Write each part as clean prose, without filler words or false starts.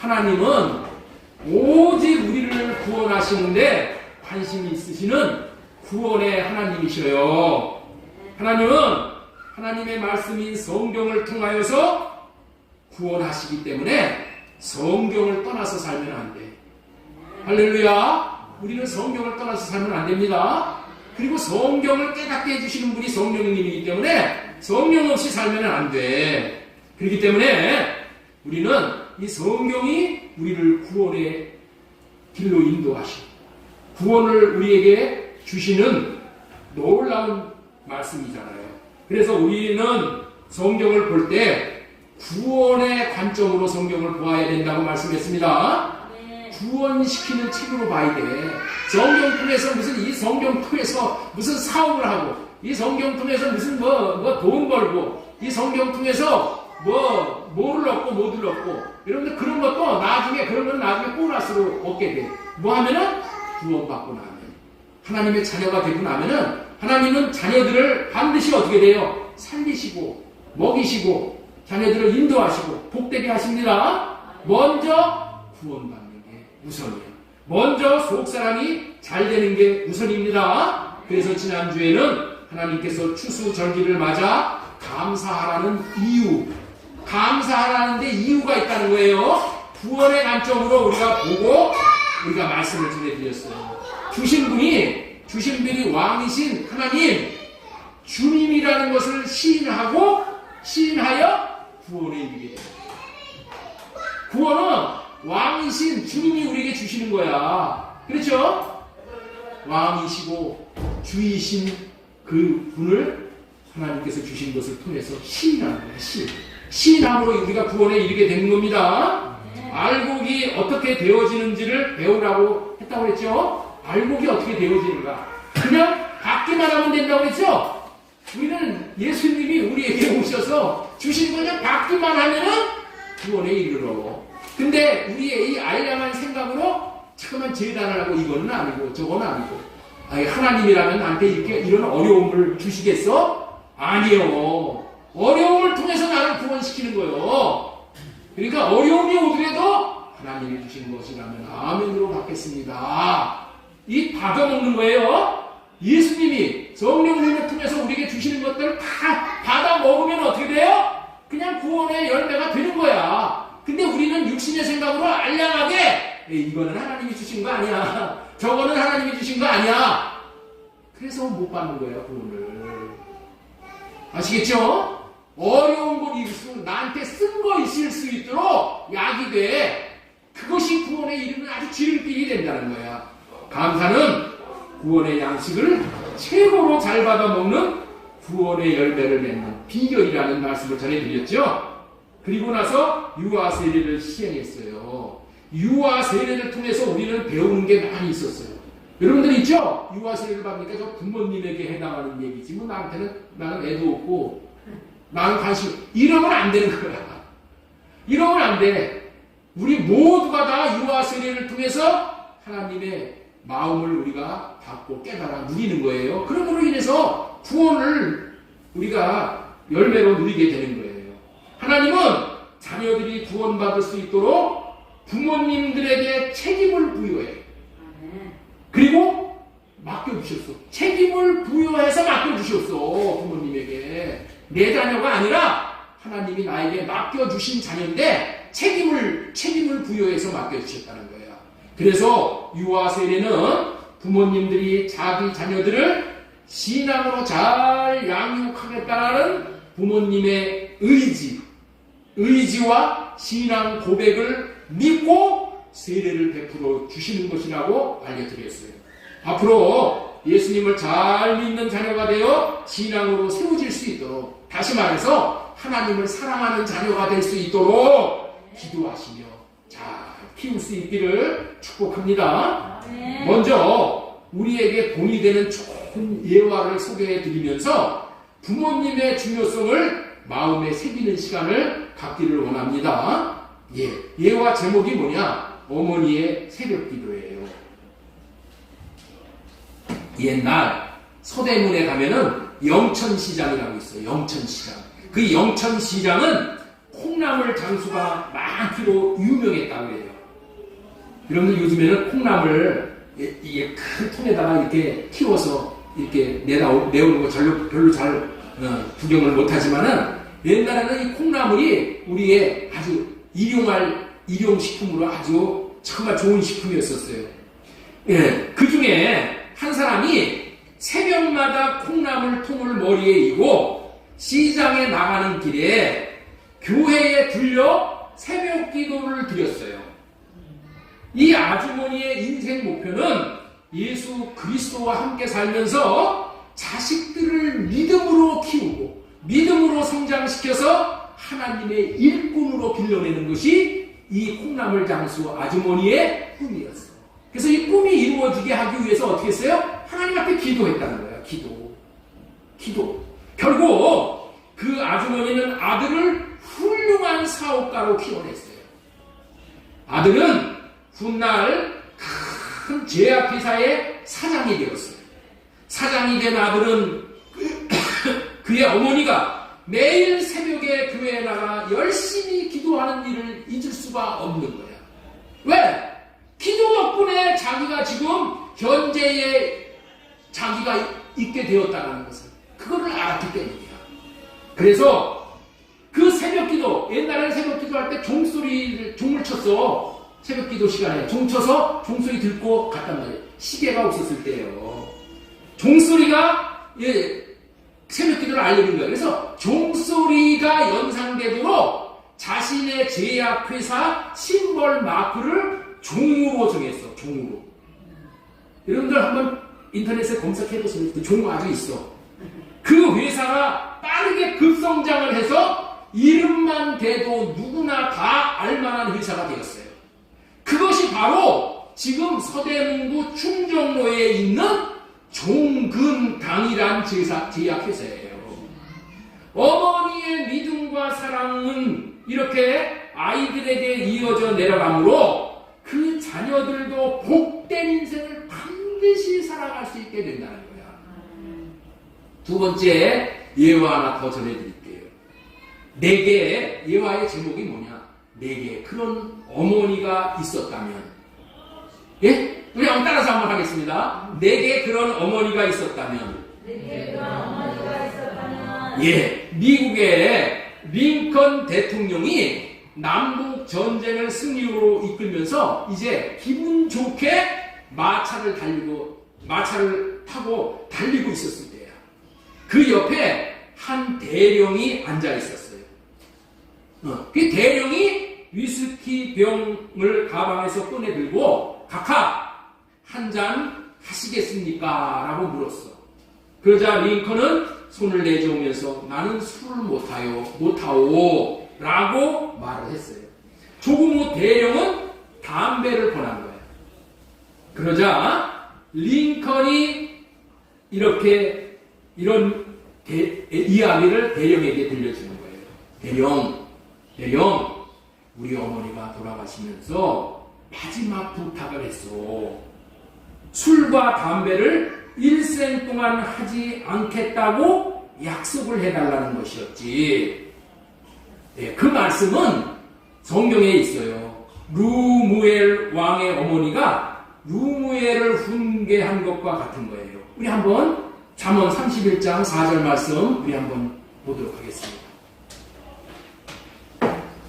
하나님은 오직 우리를 구원하시는데 관심이 있으시는 구원의 하나님이셔요. 하나님은 하나님의 말씀인 성경을 통하여서 구원하시기 때문에 성경을 떠나서 살면 안 돼. 할렐루야. 우리는 성경을 떠나서 살면 안 됩니다. 그리고 성경을 깨닫게 해주시는 분이 성령님이기 때문에 성령 없이 살면 안 돼. 그렇기 때문에 우리는 이 성경이 우리를 구원의 길로 인도하시고 구원을 우리에게 주시는 놀라운 말씀이잖아요. 그래서 우리는 성경을 볼 때 구원의 관점으로 성경을 보아야 된다고 말씀했습니다. 구원시키는 책으로 봐야 돼. 성경 통해서 이 성경 통해서 무슨 사업을 하고, 이 성경 통해서 무슨 돈 벌고, 이 성경 통해서 뭐를 얻고 뭐를 얻고, 여러분들 그런 것도 나중에 보너스로 얻게 돼. 뭐 하면은 구원받고 나면, 하나님의 자녀가 되고 나면은 하나님은 자녀들을 반드시 어떻게 돼요? 살리시고 먹이시고 자녀들을 인도하시고 복되게 하십니다. 먼저 구원받는 게 우선이에요. 먼저 속사람이 잘 되는 게 우선입니다. 그래서 지난주에는 하나님께서 추수절기를 맞아 감사하라는 감사하라는데 이유가 있다는 거예요. 구원의 관점으로 우리가 보고 우리가 말씀을 전해드렸어요. 주신 분이 왕이신 하나님, 주님이라는 것을 시인하여 구원에 이르게 됩니다. 구원은 왕이신 주님이 우리에게 주시는 거야. 그렇죠? 왕이시고 주이신 그 분을 하나님께서 주신 것을 통해서 시인하는 거야. 시인함으로 우리가 구원에 이르게 되는 겁니다. 알곡이 어떻게 되어지는지를 배우라고 했다고 했죠? 알곡이 어떻게 되어지는가? 그냥 받기만 하면 된다고 했죠? 우리는 예수님이 우리에게 오셔서 주신 걸 그냥 받기만 하면은 구원에 이르러. 근데 우리의 이 알량한 생각으로 잠깐만 재단을 하고 이거는 아니고 저건 아니고 하나님이라면 나한테 이런 어려움을 주시겠어? 아니요. 어려움을 통해서 나를 구원시키는 거예요. 그러니까 어려움이 오더라도 하나님이 주신 것이라면 아멘으로 받겠습니다. 이 받아먹는 거예요. 예수님이 성령님을 통해서 우리에게 주시는 것들을 다 받아 먹으면 어떻게 돼요? 그냥 구원의 열매가 되는 거야. 근데 우리는 육신의 생각으로 알량하게 이거는 하나님이 주신 거 아니야. 저거는 하나님이 주신 거 아니야. 그래서 못 받는 거예요, 구원을. 아시겠죠? 어려운 걸 일수록 나한테 쓴 거 있을 수 있도록 약이 돼. 그것이 구원에 이르는 아주 지름길이 된다는 거야. 감사는 구원의 양식을 최고로 잘 받아먹는 구원의 열매를 맺는 비결이라는 말씀을 전해드렸죠. 그리고 나서 유아 세례를 시행했어요. 유아 세례를 통해서 우리는 배우는 게 많이 있었어요. 여러분들 있죠? 유아 세례를 받으니까 저 부모님에게 해당하는 얘기지. 나는 애도 없고 나는 관심. 이러면 안 되는 거야. 이러면 안 돼. 우리 모두가 다 유아 세례를 통해서 하나님의 마음을 우리가 받고 깨달아 누리는 거예요. 그러므로 인해서 구원을 우리가 열매로 누리게 되는 거예요. 하나님은 자녀들이 구원받을 수 있도록 부모님들에게 책임을 부여해. 그리고 맡겨주셨어. 책임을 부여해서 맡겨주셨어. 부모님에게. 내 자녀가 아니라 하나님이 나에게 맡겨주신 자녀인데 책임을 부여해서 맡겨주셨다는 거야. 그래서 유아 세례는 부모님들이 자기 자녀들을 신앙으로 잘 양육하겠다는 부모님의 의지와 신앙 고백을 믿고 세례를 베풀어 주시는 것이라고 알려드렸어요. 앞으로 예수님을 잘 믿는 자녀가 되어 신앙으로 세워질 수 있도록, 다시 말해서 하나님을 사랑하는 자녀가 될 수 있도록 기도하시며 잘 키울 수 있기를 축복합니다. 먼저 우리에게 본이 되는 좋은 예화를 소개해 드리면서 부모님의 중요성을 마음에 새기는 시간을 갖기를 원합니다. 예화 제목이 뭐냐? 어머니의 새벽 기도예요. 옛날 서대문에 가면은 영천시장이라고 있어요. 영천시장. 그 영천시장은 콩나물 장수가 많기로 유명했다고 해요. 여러분들 요즘에는 콩나물 이게 큰 통에다가 이렇게 키워서 이렇게 내오는 거 별로 잘 구경을 못하지만은 옛날에는 이 콩나물이 우리의 아주 일용식품으로 아주 정말 좋은 식품이었었어요. 예, 그 중에 한 사람이 새벽마다 콩나물 통을 머리에 이고 시장에 나가는 길에 교회에 들려 새벽 기도를 드렸어요. 이 아주머니의 인생 목표는 예수 그리스도와 함께 살면서 자식들을 믿음으로 키우고 믿음으로 성장시켜서 하나님의 일꾼으로 길러내는 것이 이 콩나물 장수 아주머니의 꿈이었어요. 그래서 이 꿈이 이루어지게 하기 위해서 어떻게 했어요? 하나님 앞에 기도했다는 거예요. 기도. 결국 그 아주머니는 아들을 훌륭한 사업가로 키워냈어요. 아들은 훗날 큰 제약회사의 사장이 되었어요. 사장이 된 아들은 그의 어머니가 매일 새벽에 교회에 나가 열심히 기도하는 일을 잊을 수가 없는 거야. 왜? 기도 덕분에 자기가 지금 현재의 자기가 있게 되었다는 것을 그거를 알았기 때문이야. 그래서 그 새벽기도, 옛날에는 새벽기도 할 때 종을 쳤어. 새벽기도 시간에 종 쳐서 종소리 듣고 갔단 말이에요. 시계가 없었을 때예요. 종소리가 새벽기도를 알려준 거예요. 그래서 종소리가 연상되도록 자신의 제약회사 심벌 마크를 종으로 정했어. 종으로. 여러분들 한번 인터넷에 검색해보세요. 그 종 아주 있어. 그 회사가 빠르게 급성장을 해서 이름만 대도 누구나 다 알만한 회사가 되었어요. 그것이 바로 지금 서대문구 충정로에 있는 종근당이란 제약회사예요. 어머니의 믿음과 사랑은 이렇게 아이들에게 이어져 내려가므로 그 자녀들도 복된 인생을 반드시 살아갈 수 있게 된다는 거야. 두 번째 예화 하나 더 전해드릴게요. 내게 예화의 제목이 뭐냐? 내게 그런 어머니가 있었다면. 예? 우리 한번 따라서 한번 하겠습니다. 내게 그런 어머니가 있었다면. 내게 그런 어머니가 있었다면. 예, 미국의 링컨 대통령이 남북 전쟁을 승리로 이끌면서 이제 기분 좋게 마차를 타고 달리고 있었을 때야. 그 옆에 한 대령이 앉아 있었어요. 그 대령이 위스키 병을 가방에서 꺼내들고 각하 한 잔 하시겠습니까? 라고 물었어. 그러자 링컨은 손을 내저으면서 나는 술을 못하오 라고 말을 했어요. 조금 후 대령은 담배를 권한 거예요. 그러자 링컨이 이런 이야기를 대령에게 들려주는 거예요. 대령, 우리 어머니가 돌아가시면서 마지막 부탁을 했어. 술과 담배를 일생 동안 하지 않겠다고 약속을 해달라는 것이었지. 네, 그 말씀은 성경에 있어요. 루무엘 왕의 어머니가 루무엘을 훈계한 것과 같은 거예요. 우리 한번 잠언 31장 4절 말씀 우리 한번 보도록 하겠습니다.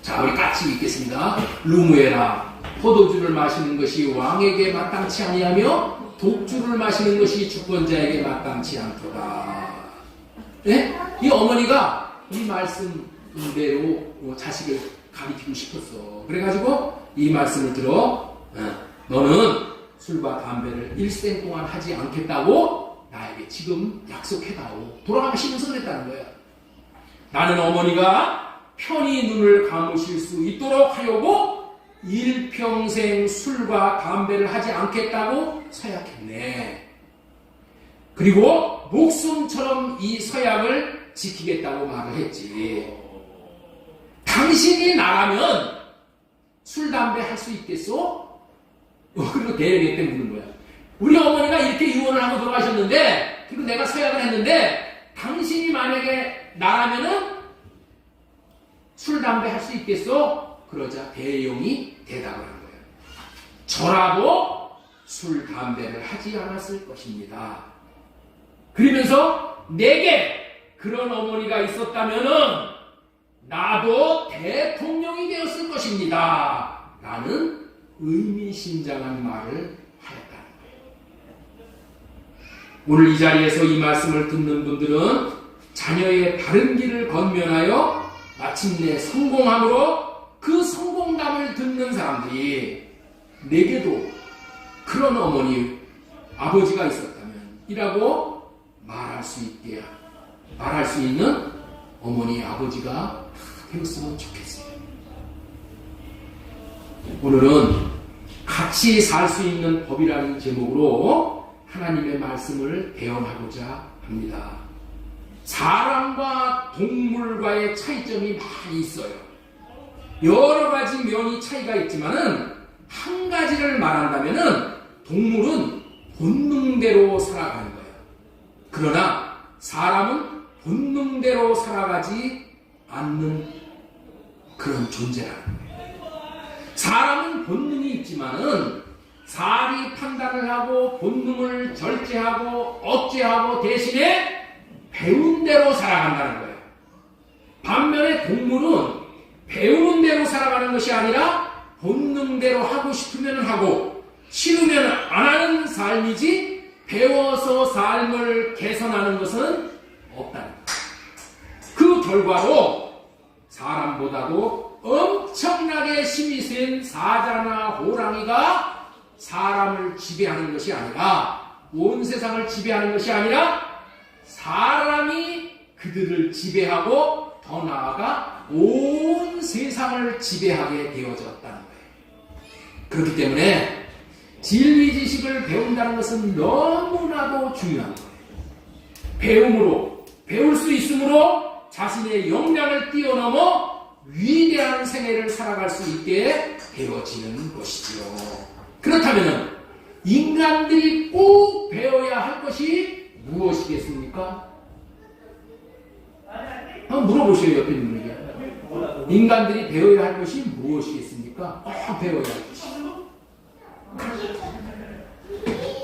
자, 우리 같이 읽겠습니다. 루무엘아, 포도주를 마시는 것이 왕에게 마땅치 아니하며 독주를 마시는 것이 주권자에게 마땅치 않도다. 네? 이 어머니가 이 말씀대로 자식을 가리키고 싶었어. 그래가지고 이 말씀을 들어 너는 술과 담배를 일생 동안 하지 않겠다고 나에게 지금 약속해다오. 돌아가시면서 그랬다는 거야. 나는 어머니가 편히 눈을 감으실 수 있도록 하려고 일평생 술과 담배를 하지 않겠다고 서약했네. 그리고 목숨처럼 이 서약을 지키겠다고 말을 했지. 당신이 나라면 술, 담배 할 수 있겠소? 그리고 대령한테 묻는 거야. 우리 어머니가 이렇게 유언을 하고 돌아가셨는데, 그리고 내가 서약을 했는데, 당신이 만약에 나라면은 술, 담배 할 수 있겠어? 그러자 대영이 대답을 한 거예요. 저라도 술, 담배를 하지 않았을 것입니다. 그러면서 내게 그런 어머니가 있었다면은 나도 대통령이 되었을 것입니다. 라는 의미심장한 말을 하였다는 거예요. 오늘 이 자리에서 이 말씀을 듣는 분들은 자녀의 바른 길을 건면하여 마침내 성공함으로 그 성공담을 듣는 사람들이 내게도 그런 어머니, 아버지가 있었다면 이라고 말할 수 있는 어머니, 아버지가 되었으면 좋겠어요. 오늘은 같이 살 수 있는 법이라는 제목으로 하나님의 말씀을 대언하고자 합니다. 사람과 동물과의 차이점이 많이 있어요. 여러 가지 면이 차이가 있지만은 한 가지를 말한다면은 동물은 본능대로 살아가는 거예요. 그러나 사람은 본능대로 살아가지 않는 그런 존재라는 거예요. 사람은 본능이 있지만은 사리 판단을 하고 본능을 절제하고 억제하고 대신에 배운 대로 살아간다는 거예요. 반면에 동물은 배우는 대로 살아가는 것이 아니라 본능대로 하고 싶으면 하고 싫으면 안 하는 삶이지 배워서 삶을 개선하는 것은 없다는 거예요. 그 결과로 사람보다도 엄청나게 힘이 센 사자나 호랑이가 사람을 지배하는 것이 아니라 온 세상을 지배하는 것이 아니라 사람이 그들을 지배하고 더 나아가 온 세상을 지배하게 되어졌다는 거예요. 그렇기 때문에 진리 지식을 배운다는 것은 너무나도 중요한 거예요. 배움으로, 배울 수 있으므로 자신의 역량을 뛰어넘어 위대한 생애를 살아갈 수 있게 되어지는 것이지요. 그렇다면 인간들이 꼭 배워야 할 것이 무엇이겠습니까? 한번 물어보세요, 옆에 있는 분에게. 인간들이 배워야 할 것이 무엇이겠습니까? 꼭 배워야 할 것이.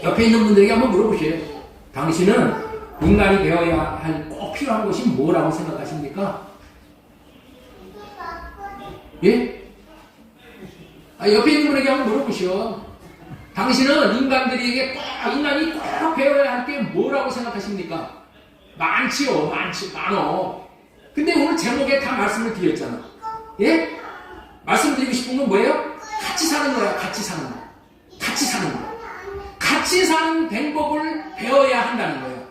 옆에 있는 분들에게 한번 물어보세요. 당신은 인간이 배워야 할 꼭 필요한 것이 뭐라고 생각하십니까? 예? 옆에 있는 분에게 한번 물어보시오. 당신은 인간이 꼭 배워야 할 게 뭐라고 생각하십니까? 많지요, 많어. 근데 오늘 제목에 다 말씀을 드렸잖아. 예? 말씀드리고 싶은 건 뭐예요? 같이 사는 거야, 같이 사는 거. 같이 사는 거. 같이 사는 방법을 배워야 한다는 거예요.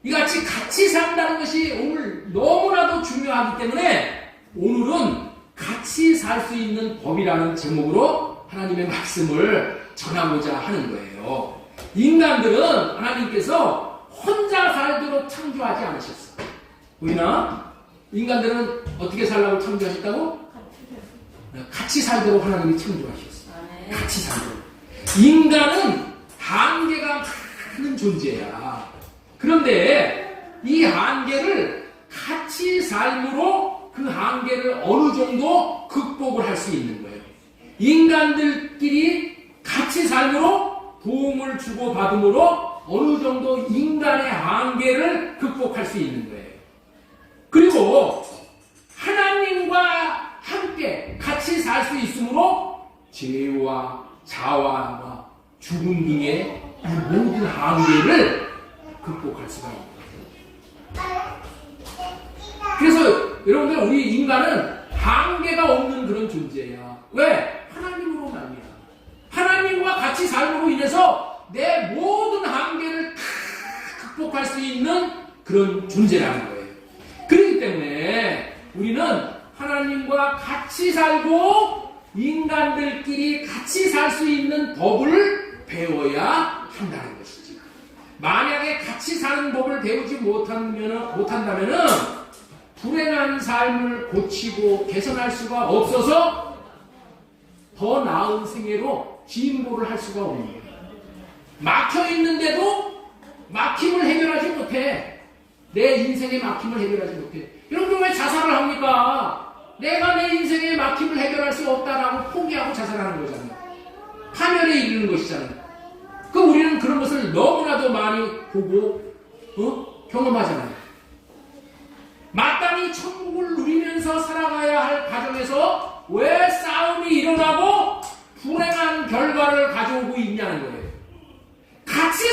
이같이 같이 산다는 것이 오늘 너무나도 중요하기 때문에 오늘은 같이 살 수 있는 법이라는 제목으로 하나님의 말씀을 전하고자 하는 거예요. 인간들은 하나님께서 혼자 살도록 창조하지 않으셨어요. 보이나? 인간들은 어떻게 살라고 창조하셨다고? 같이 살도록 하나님이 창조하셨어요. 같이 살도록. 인간은 한계가 많은 존재야. 그런데 이 한계를 같이 삶으로 그 한계를 어느 정도 극복을 할 수 있는 거예요. 인간들끼리 같이 삶으로 도움을 주고 받음으로 어느 정도 인간의 한계를 극복할 수 있는 거예요. 그리고 하나님과 함께 같이 살 수 있으므로 죄와 자와와 죽음 등의 모든 한계를 극복할 수가 있는 거예요. 그래서 여러분들 우리 인간은 한계가 없는 그런 존재야. 왜? 하나님으로 말미암아. 하나님과 같이 삶으로 인해서 내 모든 한계를 다 극복할 수 있는 그런 존재라는 거예요. 그렇기 때문에 우리는 하나님과 같이 살고 인간들끼리 같이 살 수 있는 법을 배워야 한다는 것이죠. 만약에 같이 사는 법을 배우지 못한다면은 불행한 삶을 고치고 개선할 수가 없어서 더 나은 생애로 진보를 할 수가 없는 거예요. 막혀 있는데도 막힘을 해결하지 못해. 내 인생의 막힘을 해결하지 못해. 여러분 왜 자살을 합니까? 내가 내 인생의 막힘을 해결할 수 없다라고 포기하고 자살하는 거잖아요. 파멸에 이르는 것이잖아요. 우리는 그런 것을 너무나도 많이 보고 경험하잖아요. 마땅히 천국을 누리면서 살아가야 할 가정에서 왜 싸움이 일어나고 불행한 결과를 가져오고 있냐는 거예요. 같이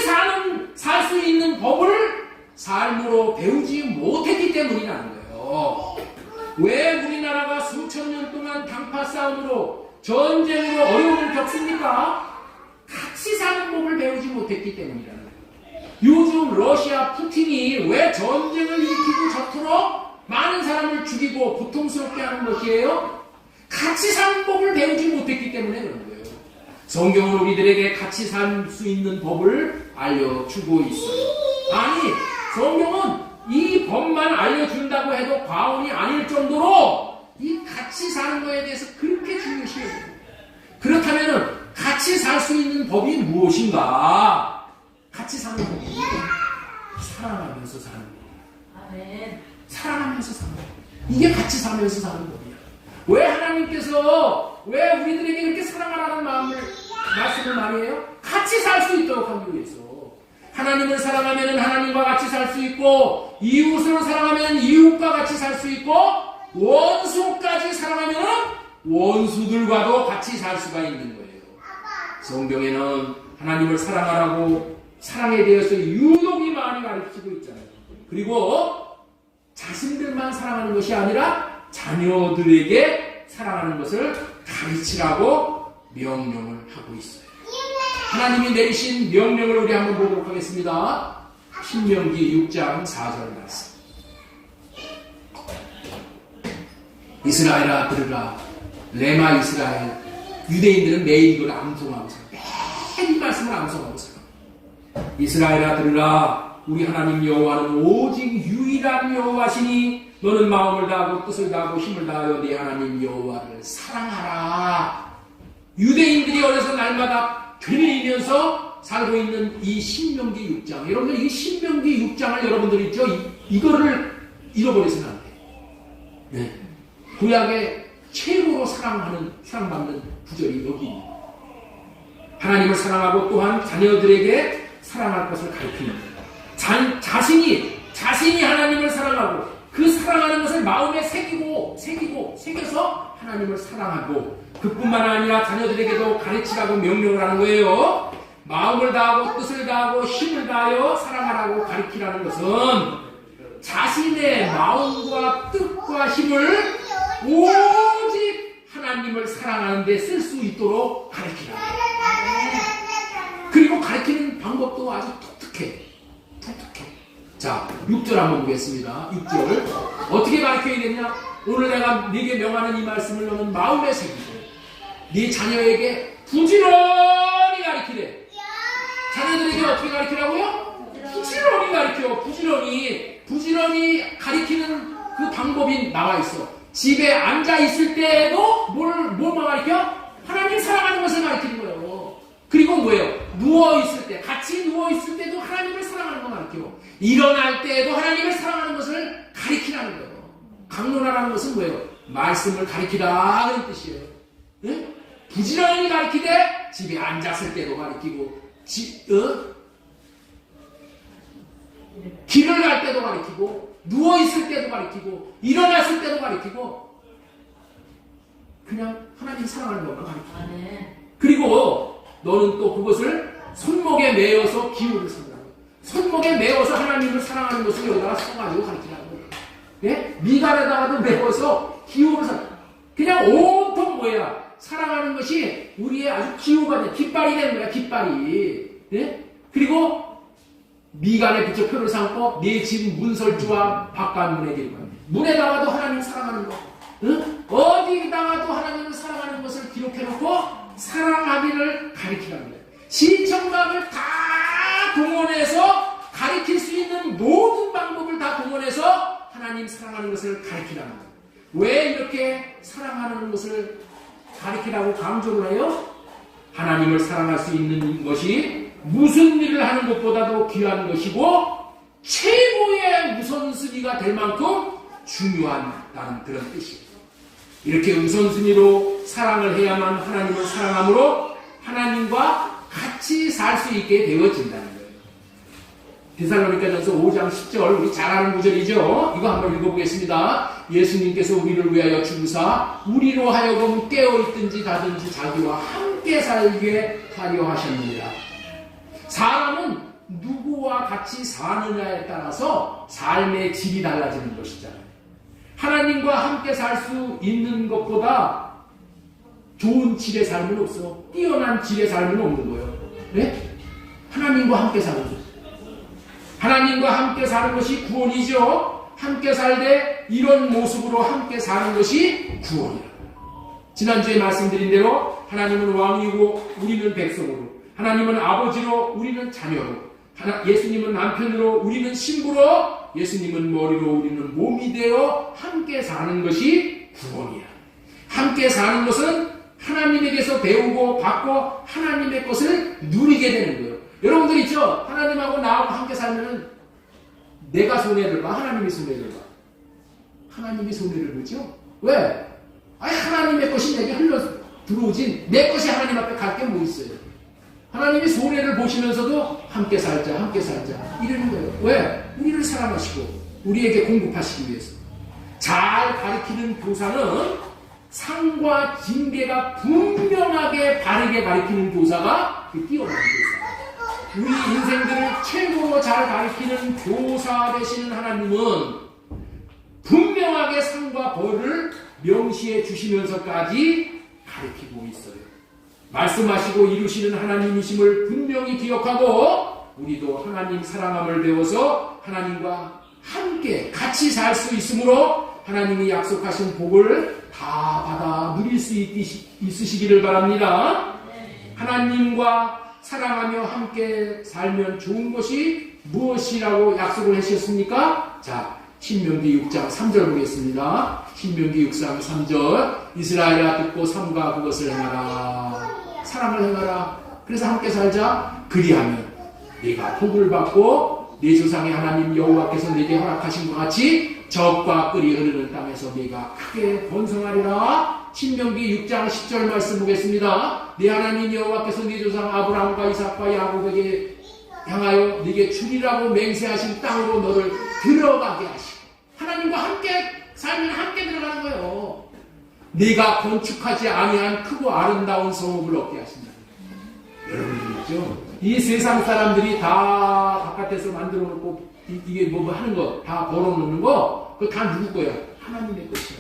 살 수 있는 법을 삶으로 배우지 못했기 때문이라는 거예요. 왜 우리나라가 수천 년 동안 당파 싸움으로 전쟁으로 어려움을 겪습니까? 같이 사는 법을 배우지 못했기 때문이라는 거예요. 요즘 러시아 푸틴이 왜 전쟁을 일으키고 저토록 많은 사람을 죽이고 고통스럽게 하는 것이에요? 같이 사는 법을 배우지 못했기 때문에 그런 거예요. 성경은 우리들에게 같이 살 수 있는 법을 알려주고 있어요. 아니, 성경은 이 법만 알려준다고 해도 과언이 아닐 정도로 이 같이 사는 거에 대해서 그렇게 중요시해요. 그렇다면 같이 살 수 있는 법이 무엇인가? 같이 사는 법이 사랑하면서 사는 법이야. 사랑하면서 사는 법. 이게 같이 살면서 사는 법이야. 왜 하나님께서 왜 우리들에게 이렇게 사랑하라는 말씀을 많이 해요? 같이 살 수 있도록 하기 위해서. 하나님을 사랑하면 하나님과 같이 살 수 있고, 이웃을 사랑하면 이웃과 같이 살 수 있고, 원수까지 사랑하면 원수들과도 같이 살 수가 있는 거예요. 성경에는 하나님을 사랑하라고 사랑에 대해서 유독이 많이 가르치고 있잖아요. 그리고 자신들만 사랑하는 것이 아니라 자녀들에게 사랑하는 것을 가르치라고 명령을 하고 있어요. 하나님이 내리신 명령을 우리 한번 보도록 하겠습니다. 신명기 6장 4절 말씀. 이스라엘아 들으라. 레마 이스라엘. 유대인들은 매일 이걸 암송하고 살아. 매일 이 말씀을 암송하고 살아. 이스라엘아 들으라. 우리 하나님 여호와는 오직 유일한 여호와시니 너는 마음을 다하고 뜻을 다하고 힘을 다하여 네 하나님 여호와를 사랑하라. 유대인들이 어려서 날마다 되뇌이면서 살고 있는 이 신명기 6장. 여러분들 이 신명기 6장을 여러분들이 있죠? 이거를 잃어버리시면 안 돼요. 네. 구약의 최고로 사랑받는 구절이 여기입니다. 하나님을 사랑하고 또한 자녀들에게 사랑할 것을 가르치는 거예요. 자신이 하나님을 사랑하고 그 사랑하는 것을 마음에 새겨서 하나님을 사랑하고 그뿐만 아니라 자녀들에게도 가르치라고 명령을 하는 거예요. 마음을 다하고 뜻을 다하고 힘을 다하여 사랑하라고 가르치라는 것은 자신의 마음과 뜻과 힘을 오직 하나님을 사랑하는 데 쓸 수 있도록 가르치라. 그리고 가르치는 방법도 아주 독특해. 자, 6절 한번 보겠습니다. 6절. 어떻게 가르쳐야 되냐? 오늘 내가 네게 명하는 이 말씀을 너는 마음에 새기고 네 자녀에게 부지런히 가르치래. 자녀들에게 어떻게 가르치라고요? 부지런히 가르쳐. 부지런히 가르치는 그 방법이 나와 있어. 집에 앉아 있을 때에도 뭘만 가르쳐? 하나님 사랑하는 것을 가르치는 거예요. 그리고 뭐예요? 같이 누워 있을 때도 하나님을 사랑하는 걸 가르쳐. 일어날 때에도 하나님을 사랑하는 것을 가르치라는 거예요. 강론하라는 것은 뭐예요? 말씀을 가르치라는 뜻이에요. 네? 부지런히 가르치되 집에 앉았을 때도 가르치고 길을 갈 때도 가르치고 누워있을 때도 가르치고 일어났을 때도 가르치고 그냥 하나님 사랑하는 것만 가르치고 그리고 너는 또 그것을 손목에 매어서 기호를 삼으라고. 손목에 매어서 하나님을 사랑하는 것을 여기다가 써가지고 가르치라는 거예요. 예? 미간에다가도 매어서 기호를 삼. 그냥 온통 뭐야? 사랑하는 것이 우리의 아주 기호가 돼. 깃발이 되는 거야, 깃발이. 예? 그리고 미간에 붙여 표를 삼고 내 집 문설주와 바깥문에 기르고 문에다가도 하나님 사랑하는 거. 응? 어디다가도 하나님을 사랑하는 것을 기록해놓고 사랑하기를 가르치라는 거예요. 신청각을 다 동원해서 가르칠 수 있는 모든 방법을 다 동원해서 하나님 사랑하는 것을 가르치라는 거예요. 왜 이렇게 사랑하는 것을 가르치라고 강조를 해요? 하나님을 사랑할 수 있는 것이 무슨 일을 하는 것보다도 귀한 것이고 최고의 우선순위가 될 만큼 중요하다는 그런 뜻이에요. 이렇게 우선순위로 사랑을 해야만 하나님을 사랑함으로 하나님과 같이 살 수 있게 되어진다는 거예요. 데살로니가전서 5장 10절 우리 잘 아는 구절이죠. 이거 한번 읽어보겠습니다. 예수님께서 우리를 위하여 죽으사 우리로 하여금 깨어있든지 가든지 자기와 함께 살게 하려 하셨느니라. 사람은 누구와 같이 사느냐에 따라서 삶의 질이 달라지는 것이잖아요. 하나님과 함께 살 수 있는 것보다 좋은 질의 삶은 없어. 뛰어난 질의 삶은 없는 거예요. 네? 하나님과 함께 사는 것. 하나님과 함께 사는 것이 구원이죠. 함께 살되 이런 모습으로 함께 사는 것이 구원이라. 지난주에 말씀드린 대로 하나님은 왕이고 우리는 백성으로, 하나님은 아버지로 우리는 자녀로, 예수님은 남편으로 우리는 신부로, 예수님은 머리로 우리는 몸이 되어 함께 사는 것이 구원이야. 함께 사는 것은 하나님에게서 배우고 받고 하나님의 것을 누리게 되는 거예요. 여러분들 있죠? 하나님하고 나하고 함께 살면 내가 손해를 봐? 하나님이 손해를 봐? 하나님이 손해를 보죠? 왜? 아니 하나님의 것이 내게 흘러 들어오지 내 것이 하나님 앞에 갈 게 뭐 있어요? 하나님이 손해를 보시면서도 함께 살자 이러는 거예요. 왜? 우리를 사랑하시고 우리에게 공급하시기 위해서. 잘 가르치는 교사는 상과 징계가 분명하게 바르게 가르치는 교사가 뛰어난 교사. 우리 인생들을 최고로 잘 가르치는 교사 되시는 하나님은 분명하게 상과 벌을 명시해 주시면서까지 가르치고 있어요. 말씀하시고 이루시는 하나님이심을 분명히 기억하고 우리도 하나님 사랑함을 배워서 하나님과 함께 같이 살 수 있으므로 하나님이 약속하신 복을 다 받아 누릴 수 있으시기를 바랍니다. 하나님과 사랑하며 함께 살면 좋은 것이 무엇이라고 약속을 하셨습니까? 자, 신명기 6장 3절 보겠습니다. 신명기 6장 3절 이스라엘아 듣고 삼가 그것을 행하라. 사랑을 행하라. 그래서 함께 살자. 그리하면 네가 복을 받고 네 조상의 하나님 여호와께서 네게 허락하신 것 같이 적과 꿀이 흐르는 땅에서 네가 크게 번성하리라. 신명기 6장 10절 말씀 보겠습니다. 네 하나님 여호와께서 네 조상 아브라함과 이삭과 야곱에게 향하여 네게 주리라고 맹세하신 땅으로 너를 들어가게 하시고 하나님과 함께 살면 함께 들어가는 거예요. 네가 건축하지 아니한 크고 아름다운 성읍을 얻게 하신다. 여러분들 있죠? 이 세상 사람들이 다 바깥에서 만들어 놓고 이게 뭐 하는 거 다 벌어놓는 거 그거 다 누구 거야? 하나님의 것이야.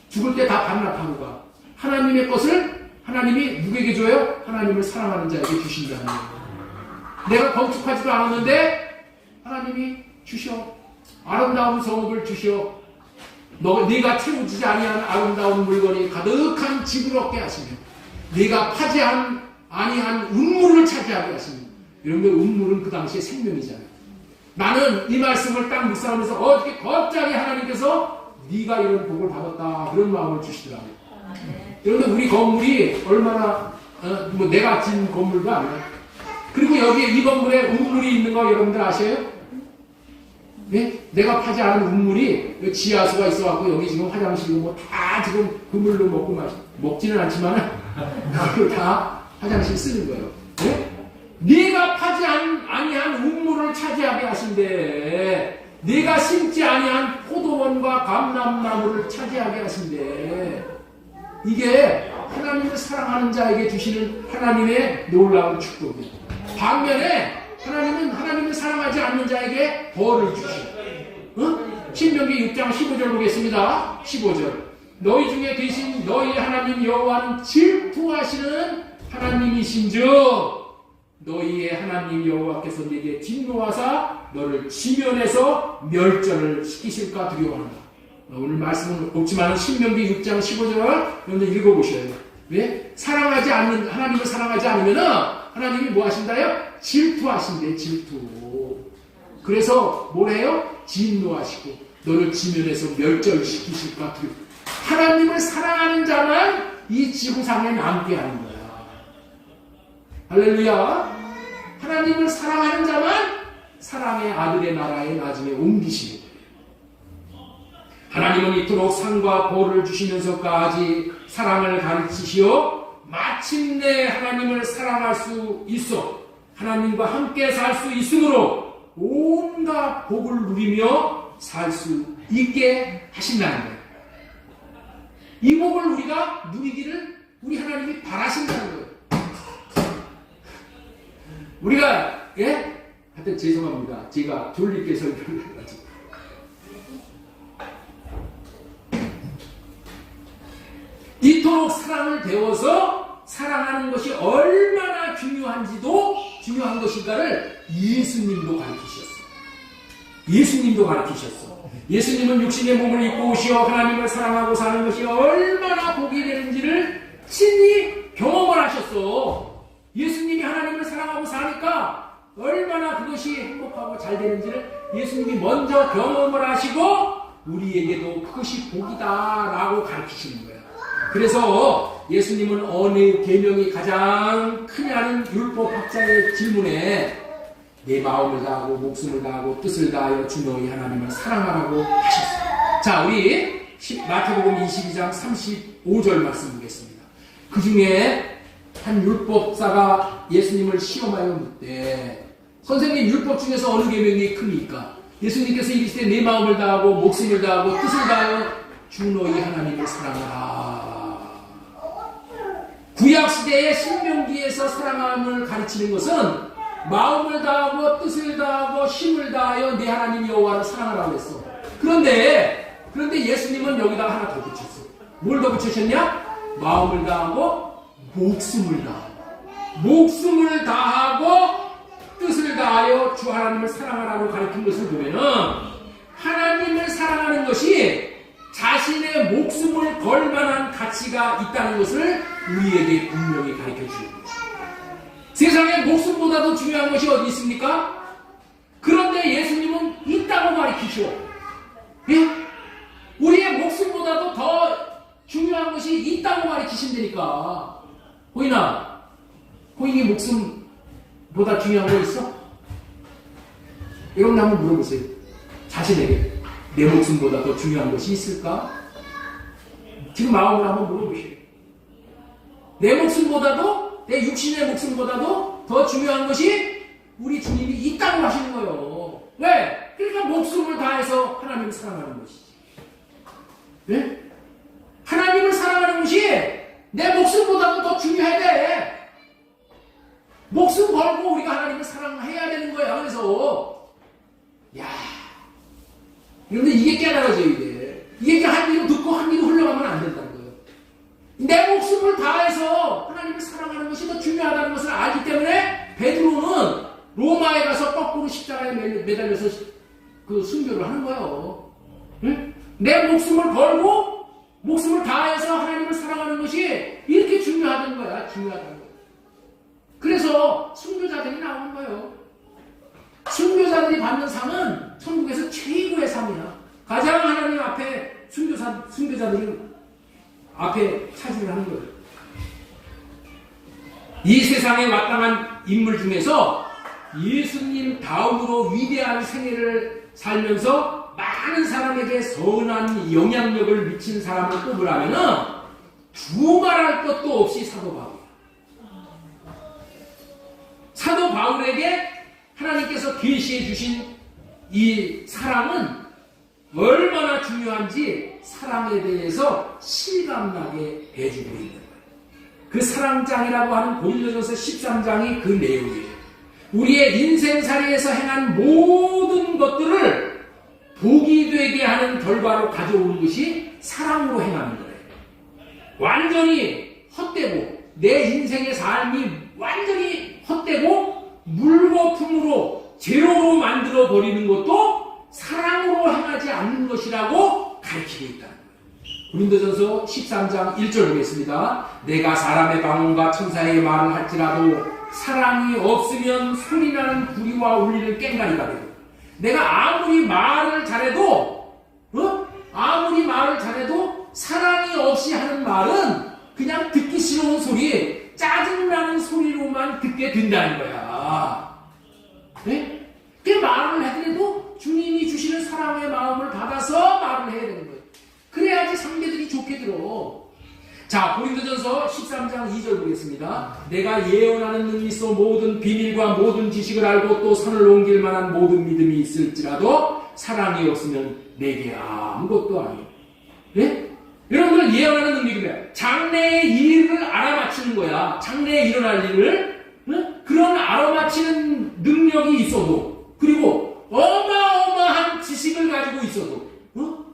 죽을 때 다 반납하고 가. 하나님의 것을 하나님이 누구에게 줘요? 하나님을 사랑하는 자에게 주신다는 거예요. 내가 건축하지도 않았는데 하나님이 주셔. 아름다운 성읍을 주셔. 네가 채우지 아니한 아름다운 물건이 가득한 집을 얻게 하시며 네가 파지 아니한 운물을 차지하게 하시며. 여러분들 운물은 그 당시에 생명이잖아요. 나는 이 말씀을 딱 묵상하면서 어떻게 갑자기 하나님께서 네가 이런 복을 받았다 그런 마음을 주시더라고요. 여러분 우리 건물이 얼마나 뭐 내가 진 건물도 아니에요. 그리고 여기에 이 건물에 운물이 있는 거 여러분들 아세요? 네? 내가 파지 않은 운물이 지하수가 있어갖고 여기 지금 화장실이고 뭐 다 지금 그물로 먹고 먹지는 않지만 그걸 다 화장실 쓰는 거예요. 네? 네가 파지 아니한 운물을 차지하게 하신대. 네가 심지 아니한 포도원과 감람나무를 차지하게 하신대. 이게 하나님을 사랑하는 자에게 주시는 하나님의 놀라운 축복이에요. 반면에 하나님은 하나님을 사랑하지 않는 자에게 벌을 주시고. 신명기 6장 15절 보겠습니다. 15절 너희 중에 계신 너희 하나님 여호와는 질투하시는 하나님이신즉 너희의 하나님 여호와께서 네게 진노하사 너를 지면에서 멸절을 시키실까 두려워한다. 오늘 말씀은 없지만 신명기 6장 15절 여러분들 읽어보셔야 돼요. 왜? 하나님을 사랑하지 않으면은 하나님이 뭐 하신다요? 질투하신대. 질투. 그래서 뭘 해요? 진노하시고 너를 지면에서 멸절시키실까 두려워. 하나님을 사랑하는 자만 이 지구상에 남게 하는 거야. 할렐루야. 하나님을 사랑하는 자만 사랑의 아들의 나라에 나중에 옮기시는 거예요. 하나님은 이토록 상과 벌을 주시면서까지 사랑을 가르치시어 마침내 하나님을 사랑할 수 있어 하나님과 함께 살 수 있으므로 온갖 복을 누리며 살 수 있게 하신다는 거예요. 이 복을 우리가 누리기를 우리 하나님이 바라신다는 거예요. 우리가 하여튼 죄송합니다. 제가 졸리게 설교를 해가지고 이토록 사랑을 배워서 사랑하는 것이 얼마나 중요한 것인가를 예수님도 가르치셨어. 예수님은 육신의 몸을 입고 오시어 하나님을 사랑하고 사는 것이 얼마나 복이 되는지를 친히 경험을 하셨어. 예수님이 하나님을 사랑하고 사니까 얼마나 그것이 행복하고 잘 되는지를 예수님이 먼저 경험을 하시고 우리에게도 그것이 복이다라고 가르치시는 거야. 그래서 예수님은 어느 계명이 가장 크냐는 율법학자의 질문에 내 마음을 다하고 목숨을 다하고 뜻을 다하여 주 너희 하나님을 사랑하라고 하셨어요. 자, 우리 마태복음 22장 35절 말씀 보겠습니다. 그 중에 한 율법사가 예수님을 시험하여 묻되 선생님, 율법 중에서 어느 계명이 큽니까? 예수님께서 이르시되 내 마음을 다하고 목숨을 다하고 뜻을 다하여 주 너희 하나님을 사랑하라. 구약시대의 신명기에서 사랑함을 가르치는 것은 마음을 다하고 뜻을 다하고 힘을 다하여 내 하나님 여호와를 사랑하라고 했어. 그런데 예수님은 여기다 하나 더 붙였어. 뭘 더 붙이셨냐? 마음을 다하고 목숨을 다하고 뜻을 다하여 주 하나님을 사랑하라고 가르친 것을 보면은 하나님을 사랑하는 것이 자신의 목숨을 걸 만한 가치가 있다는 것을 우리에게 분명히 가르쳐 주는 거예요. 세상에 목숨보다도 중요한 것이 어디 있습니까? 그런데 예수님은 있다고 가르치셔. 예? 우리의 목숨보다도 더 중요한 것이 있다고 가르치신다니까. 호인아, 호인이 목숨보다 중요한 거 있어? 여러분 한번 물어보세요. 자신에게 내 목숨보다 더 중요한 것이 있을까? 지금 마음으로 한번 물어보시오. 내 목숨보다도, 내 육신의 목숨보다도 더 중요한 것이 우리 주님이 있다고 하시는 거예요. 왜? 그러니까 목숨을 다해서 하나님을 사랑하는 것이지. 왜? 하나님을 사랑하는 것이 내 목숨보다도 더 중요해야 돼. 목숨 걸고 우리가 하나님을 사랑해야 되는 거야. 그래서 그런데 이게 깨달아져야 돼. 이게 한 귀로 듣고 한 귀로 흘러가면 안 된다는 거예요. 내 목숨을 다해서 하나님을 사랑하는 것이 더 중요하다는 것을 알기 때문에 베드로는 로마에 가서 거꾸로 십자가에 매달려서 그 순교를 하는 거예요. 응? 내 목숨을 걸고 목숨을 다해서 하나님을 사랑하는 것이 이렇게 중요하다는 거야. 그래서 순교자들이 나오는 거예요. 순교자들이 받는 상은 천국에서 최고의 상이야. 가장 하나님 앞에 순교자들이 앞에 차지를 하는 거예요. 이 세상에 마땅한 인물 중에서 예수님 다음으로 위대한 생애를 살면서 많은 사람에게 선한 영향력을 미친 사람을 꼽으라면은 두말할 것도 없이 사도 바울이야. 사도 바울에게 하나님께서 계시해 주신 이 사랑은 얼마나 중요한지 사랑에 대해서 실감나게 해주고 있는 거예요. 그 사랑장이라고 하는 고린도전서 13장이 그 내용이에요. 우리의 인생살이에서 행한 모든 것들을 복이 되게 하는 결과로 가져오는 것이 사랑으로 행하는 거예요. 완전히 헛되고 내 인생의 삶이 완전히 헛되고 물거품으로 제로로 만들어 버리는 것도 사랑으로 행하지 않는 것이라고 가르치고 있다는 거예요. 고린도전서 13장 1절 보겠습니다. 내가 사람의 방언과 천사의 말을 할지라도 사랑이 없으면 소리나는 구리와 울리는 꽹과리가 되고, 내가 아무리 말을 잘해도 사랑이 없이 하는 말은 그냥 듣기 싫은 소리, 짜증나는 소리로만 듣게 된다는 거야. 네? 그 말을 해도 주님이 주시는 사랑의 마음을 받아서 말을 해야 되는 거예요. 상대들이 좋게 들어. 자, 고린도전서 13장 2절 보겠습니다. 내가 예언하는 능이 있어 모든 비밀과 모든 지식을 알고 또 산을 옮길 만한 모든 믿음이 있을지라도 사랑이 없으면 내게 아무것도 아니오. 네? 여러분들은 예언하는 능력이 뭐야? 장래의 일을 알아맞히는 거야. 장래에 일어날 일을. 응? 그런 알아맞히는 능력이 있어도, 그리고 어마어마한 지식을 가지고 있어도,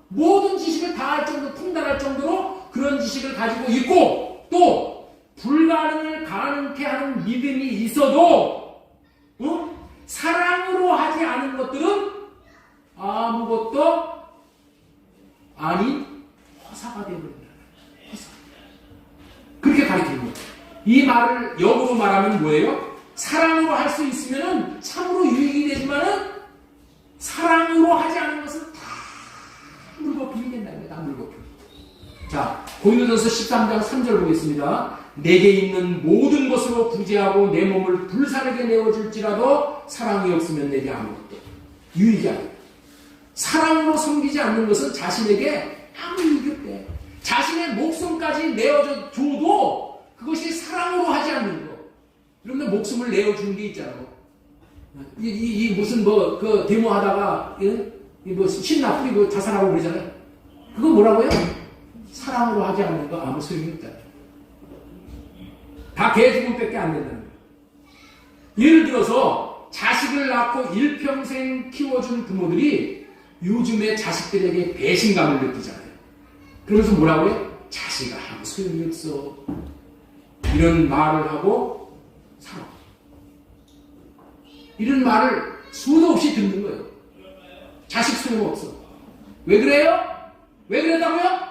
모든 지식을 다 할 정도, 통달할 정도로 그런 지식을 가지고 있고, 또 불가능을 가능케 하는 믿음이 있어도 사랑으로 하지 않은 것들은 아무것도 아닌 허사가 되어버린다. 허사. 그렇게 가르치는 거예요. 이 말을 역으로 말하면 뭐예요? 사랑으로 할 수 있으면 참으로 유익이 되지만은 사랑으로 하지 않은 것은 다 물거품이 된다는 거예요. 다 물거품. 자, 고린도전서 13장 3절 보겠습니다. 내게 있는 모든 것으로 구제하고 내 몸을 불사르게 내어줄지라도 사랑이 없으면 내게 아무것도 유익이 아니다. 사랑으로 섬기지 않는 것은 자신에게 아무 유익이 없대. 자신의 목숨까지 내어줘도 그것이 사랑으로 하지 않는 거. 여러분들 목숨을 내어주는 게 있잖아요. 무슨 그 데모하다가 신나 뿌리고 자살하고 그러잖아요. 그거 뭐라고요? 사랑으로 하지 않는 거 아무 소용이 없다. 다 개죽음밖에 안 된다는 거예요. 예를 들어서 자식을 낳고 일평생 키워준 부모들이 요즘에 자식들에게 배신감을 느끼잖아요. 그러면서 뭐라고요? 자식아 아무 소용이 없어. 이런 말을 하고 살아. 이런 말을 수도 없이 듣는 거예요. 자식 소용없어. 왜 그래요? 왜 그랬다고요?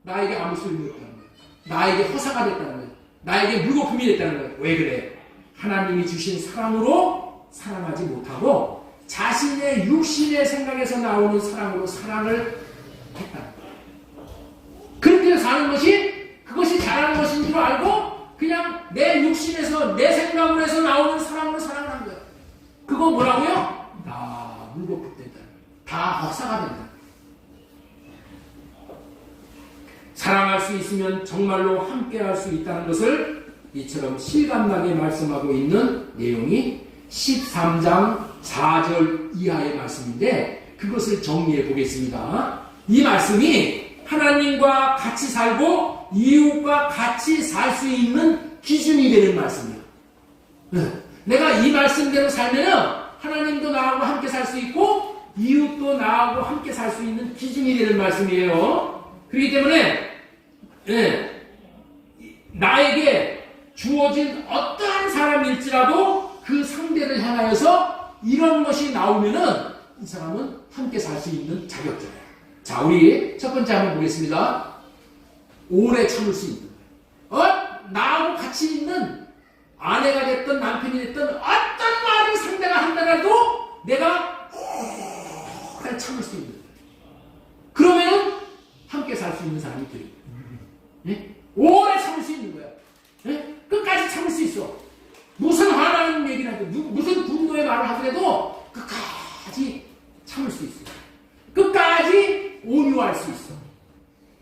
나에게 아무 소용이 없다는 거예요. 나에게 허사가 됐다는 거예요. 나에게 물거품이 됐다는 거예요. 왜 그래? 하나님이 주신 사랑으로 사랑하지 못하고 자신의 육신의 생각에서 나오는 사랑으로 사랑을 했다. 그렇게 사는 것이 그것이 잘하는 것인 줄 알고 그냥 내 육신에서 내 생각으로 해서 나오는 사랑으로 사랑하는 거예요. 그거 뭐라고요? 다 물거품 된다. 다 허사가 된다. 사랑할 수 있으면 정말로 함께 할 수 있다는 것을 이처럼 실감나게 말씀하고 있는 내용이 13장 4절 이하의 말씀인데 그것을 정리해 보겠습니다. 이 말씀이 하나님과 같이 살고 이웃과 같이 살 수 있는 기준이 되는 말씀이에요. 내가 이 말씀대로 살면은 하나님도 나하고 함께 살 수 있고 이웃도 나하고 함께 살 수 있는 기준이 되는 말씀이에요. 그렇기 때문에 나에게 주어진 어떠한 사람일지라도 그 상대를 향하여서 이런 것이 나오면은 이 사람은 함께 살 수 있는 자격자예요. 자, 우리 첫 번째 한번 보겠습니다. 오래 참을 수 있는 나하고 같이 있는 아내가 됐든 남편이 됐든 어떤 말을 상대가 한다라도 내가 오래 참을 수 있는 그러면은 함께 살 수 있는 사람이 돼요. 네? 오래 참을 수 있는 거야. 네? 끝까지 참을 수 있어. 무슨 화나는 얘기를 하든 무슨 분노의 말을 하더라도 끝까지 참을 수 있어. 끝까지 온유할 수 있어.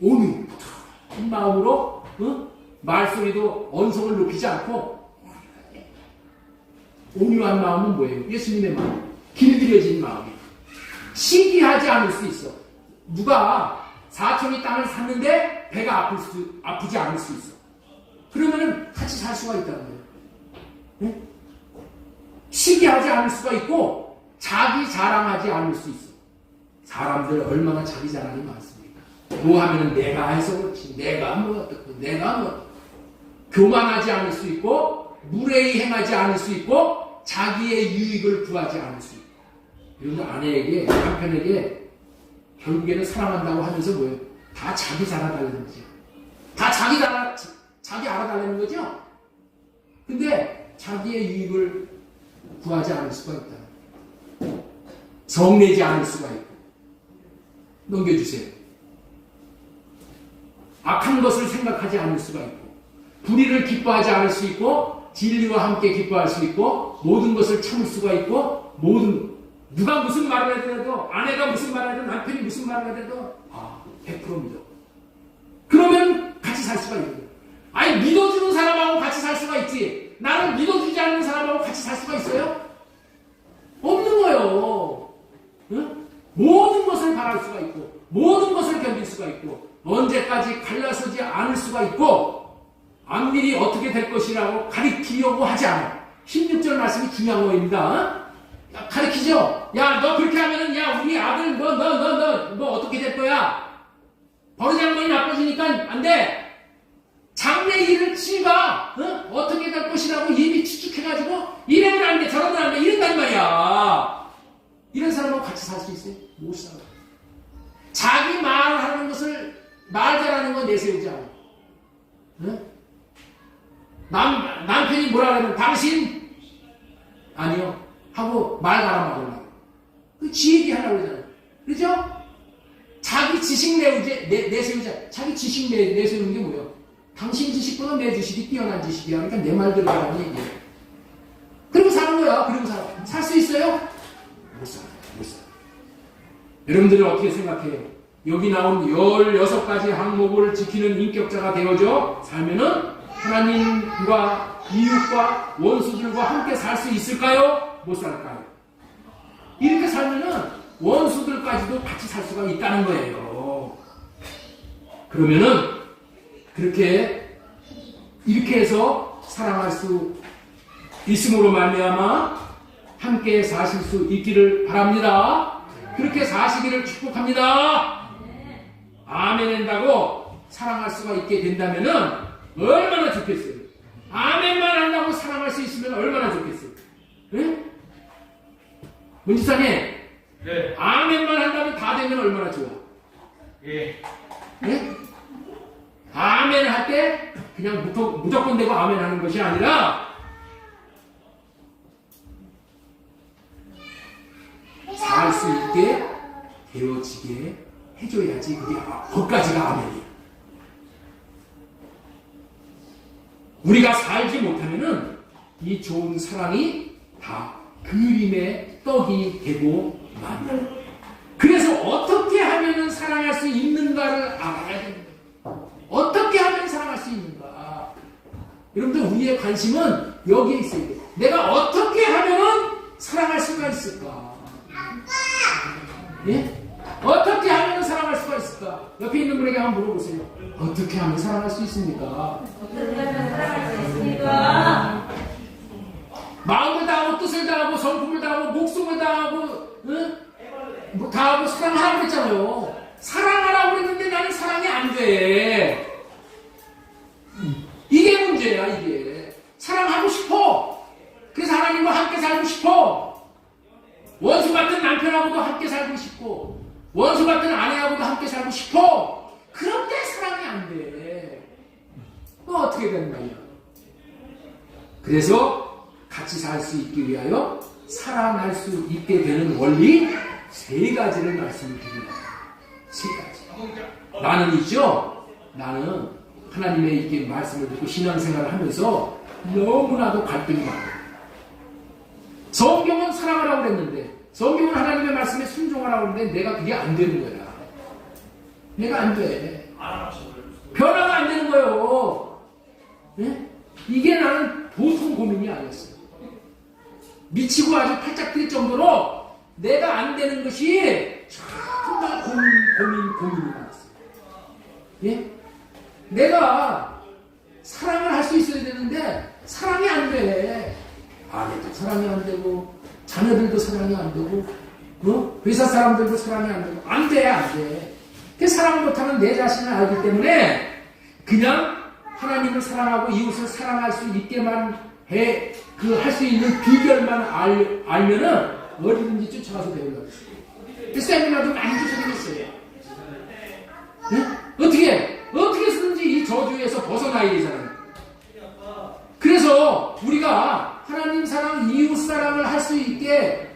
온유. 한 마음으로 말소리도 언성을 높이지 않고 온유한 마음은 뭐예요? 예수님의 마음. 길들여진 마음이에요. 시기하지 않을 수 있어. 누가 사촌이 땅을 샀는데 배가 아프지 않을 수 있어. 그러면은 같이 살 수가 있다는 거예요. 네? 시기하지 않을 수가 있고 자기 자랑하지 않을 수 있어. 사람들 얼마나 자기 자랑이 많습니까? 뭐 하면은 내가 해서 그렇지, 내가 뭐 어떻고, 내가 뭐 교만하지 않을 수 있고 무례히 행하지 않을 수 있고 자기의 유익을 구하지 않을 수 있고 이런 아내에게 남편에게 결국에는 사랑한다고 하면서 뭐예요? 다 자기 잘해달라는 거죠. 다 자기 알아달라는 거죠. 근데 자기의 유익을 구하지 않을 수가 있다. 성내지 않을 수가 있고 넘겨주세요. 악한 것을 생각하지 않을 수가 있고 불의를 기뻐하지 않을 수 있고 진리와 함께 기뻐할 수 있고 모든 것을 참을 수가 있고 누가 무슨 말을 하더라도 아내가 무슨 말을 하든 남편이 무슨 말을 하더라도 100% 믿어. 살 수가 있는. 아니 믿어주는 사람하고 같이 살 수가 있지. 나를 믿어주지 않는 사람하고 같이 살 수가 있어요? 없는 거예요. 응? 모든 것을 바랄 수가 있고 모든 것을 견딜 수가 있고 언제까지 갈라서지 않을 수가 있고 안밀히 어떻게 될 것이라고 가리키려고 하지 않아. 16절 말씀이 중요한 거입니다. 가리키죠? 야, 너 그렇게 하면은, 야, 우리 아들, 너 어떻게 될 거야? 버르장머리 나빠지니까 안 돼. 장래 일을 치가, 어떻게 될 것이라고 이미 추측해가지고, 이러면 안 돼, 저러면 안 돼, 이런단 말이야. 이런 사람하고 같이 살 수 있어요? 못 살아. 자기 말하는 것을, 말 잘하는 건 내세우지 않아. 남편이 뭐라 그러면, 당신? 아니요. 하고 말 갈아 먹으려고. 지 얘기 하려고 그러잖아요. 그죠? 자기 지식 내세우자. 자기 지식 내세우는 게 뭐예요? 당신 지식보다 내 지식이 뛰어난 지식이야. 그러니까 내 말 들어가라는 얘기예요. 그리고 사는 거야. 그리고 살아. 살 수 있어요? 못 살아. 못 살아. 여러분들은 어떻게 생각해요? 여기 나온 16가지 항목을 지키는 인격자가 되어져 살면은 하나님과 이웃과 원수들과 함께 살 수 있을까요? 못 살까요? 이렇게 살면은 원수들까지도 같이 살 수가 있다는 거예요. 그러면은 이렇게 해서 사랑할 수 있음으로 말미암아 함께 사실 수 있기를 바랍니다. 그렇게 사시기를 축복합니다. 아멘 한다고 사랑할 수가 있게 된다면은 얼마나 좋겠어요. 아멘만 한다고 사랑할 수 있으면 얼마나 좋겠어요. 네? 문지사님, 네. 아멘만 한다면 다 되면 얼마나 좋아. 예. 네? 아멘 할 때 그냥 무조건 되고 아멘 하는 것이 아니라 살 수 있게 되어지게 해줘야지 그게 거기까지가 아멘이야. 우리가 살지 못하면은 이 좋은 사랑이 다 그림의 떡이 되고 맙니다. 그래서 어떻게 하면은 사랑할 수 있는가를 알아야 됩니다. 어떻게 하면 사랑할 수 있는가? 여러분들 우리의 관심은 여기에 있어야 돼요. 내가 어떻게 하면은 사랑할 수가 있을까? 예? 어떻게 하면 사랑할 수가 있을까? 옆에 있는 분에게 한번 물어보세요. 어떻게 하면 사랑할 수 있습니까? 어떻게 하면 사랑할 수 있습니까? 마음을 다하고 뜻을 다하고 성품을 다하고 목숨을 다하고 다하고 사랑하라고 그랬잖아요. 사랑하라고 그랬는데 나는 사랑이 안 돼. 이게 문제야. 이게 사랑하고 싶어. 그래서 하나님과 함께 살고 싶어. 원수 같은 남편하고도 함께 살고 싶고 원수 같은 아내하고도 함께 살고 싶어. 그런데 사랑이 안 돼. 그거 어떻게 되는 거야? 그래서 같이 살 수 있기 위하여 사랑할 수 있게 되는 원리 3가지를 말씀드립니다. 3가지. 나는 있죠? 나는 하나님의 이렇게 말씀을 듣고 신앙생활을 하면서 너무나도 갈등이 많아요. 성경은 사랑하라고 그랬는데 성경은 하나님의 말씀에 순종하라고 그랬는데 내가 그게 안 되는 거야. 내가 안 돼. 변화가 안 되는 거예요. 네? 이게 나는 보통 고민이 아니었어요. 미치고 아주 팔짝 뛸 정도로 내가 안 되는 것이 정말 고민이 많았어요. 예? 내가 사랑을 할 수 있어야 되는데 사랑이 안 돼. 아내도 사랑이 안 되고 자녀들도 사랑이 안 되고 회사 사람들도 사랑이 안 되고 안 돼. 그 사랑을 못하는 내 자신을 알기 때문에 그냥 하나님을 사랑하고 이웃을 사랑할 수 있게만 할 수 있는 비결만 알면은 어디든지 쫓아가서 배우려고 했어요. 세미나도 많이 쫓아다녔어요. 네? 어떻게 해서든지 이 저주에서 벗어나야 되잖아요. 그래서 우리가 하나님 사랑, 이웃 사랑을 할 수 있게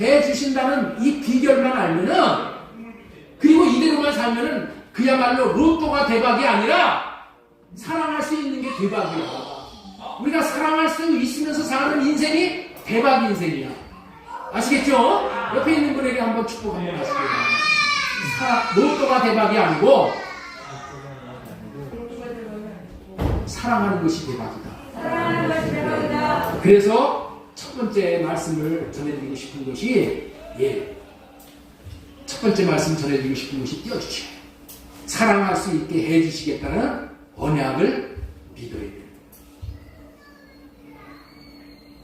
해주신다는 이 비결만 알면은 그리고 이대로만 살면은 그야말로 로또가 대박이 아니라 사랑할 수 있는 게 대박이야. 우리가 사랑할 수 있으면서 사는 인생이 대박 인생이야. 아시겠죠? 옆에 있는 분에게 한번 축복 한번 하시고요. 로또가 대박이 아니고 사랑하는 것이 대박이다. 사랑하는 것이 대박이다. 그래서 첫 번째 말씀을 전해드리고 싶은 것이 첫 번째 말씀 전해드리고 싶은 것이 띄워주시오. 사랑할 수 있게 해주시겠다는 언약을 믿어야 돼요.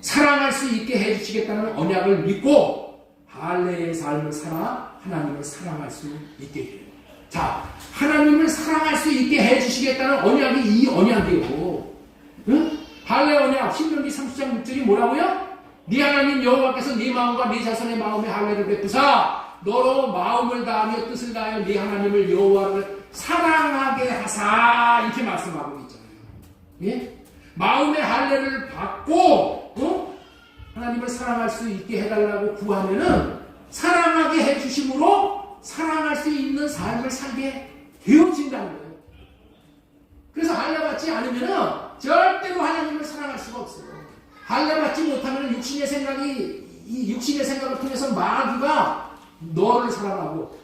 사랑할 수 있게 해주시겠다는 언약을 믿고 할례의 삶을 살아 하나님을 사랑할 수 있게 돼요. 자, 하나님을 사랑할 수 있게 해주시겠다는 언약이 이 언약이에요. 응? 할례 언약 신명기 30장 6절이 뭐라고요? 네 하나님 여호와께서 네 마음과 네 자손의 마음에 할례를 베푸사 너로 마음을 다하며 뜻을 다하여 네 하나님을 여호와를 사랑하게 하사 이렇게 말씀하고 있잖아요. 예? 마음의 할례를 받고 하나님을 사랑할 수 있게 해달라고 구하면은 사랑하게 해주심으로 사랑할 수 있는 삶을 살게 되어진다는 거예요. 그래서 할례 받지 않으면은 절대로 하나님을 사랑할 수가 없어요. 할례 받지 못하면 육신의 생각을 통해서 마귀가 너를 사랑하고,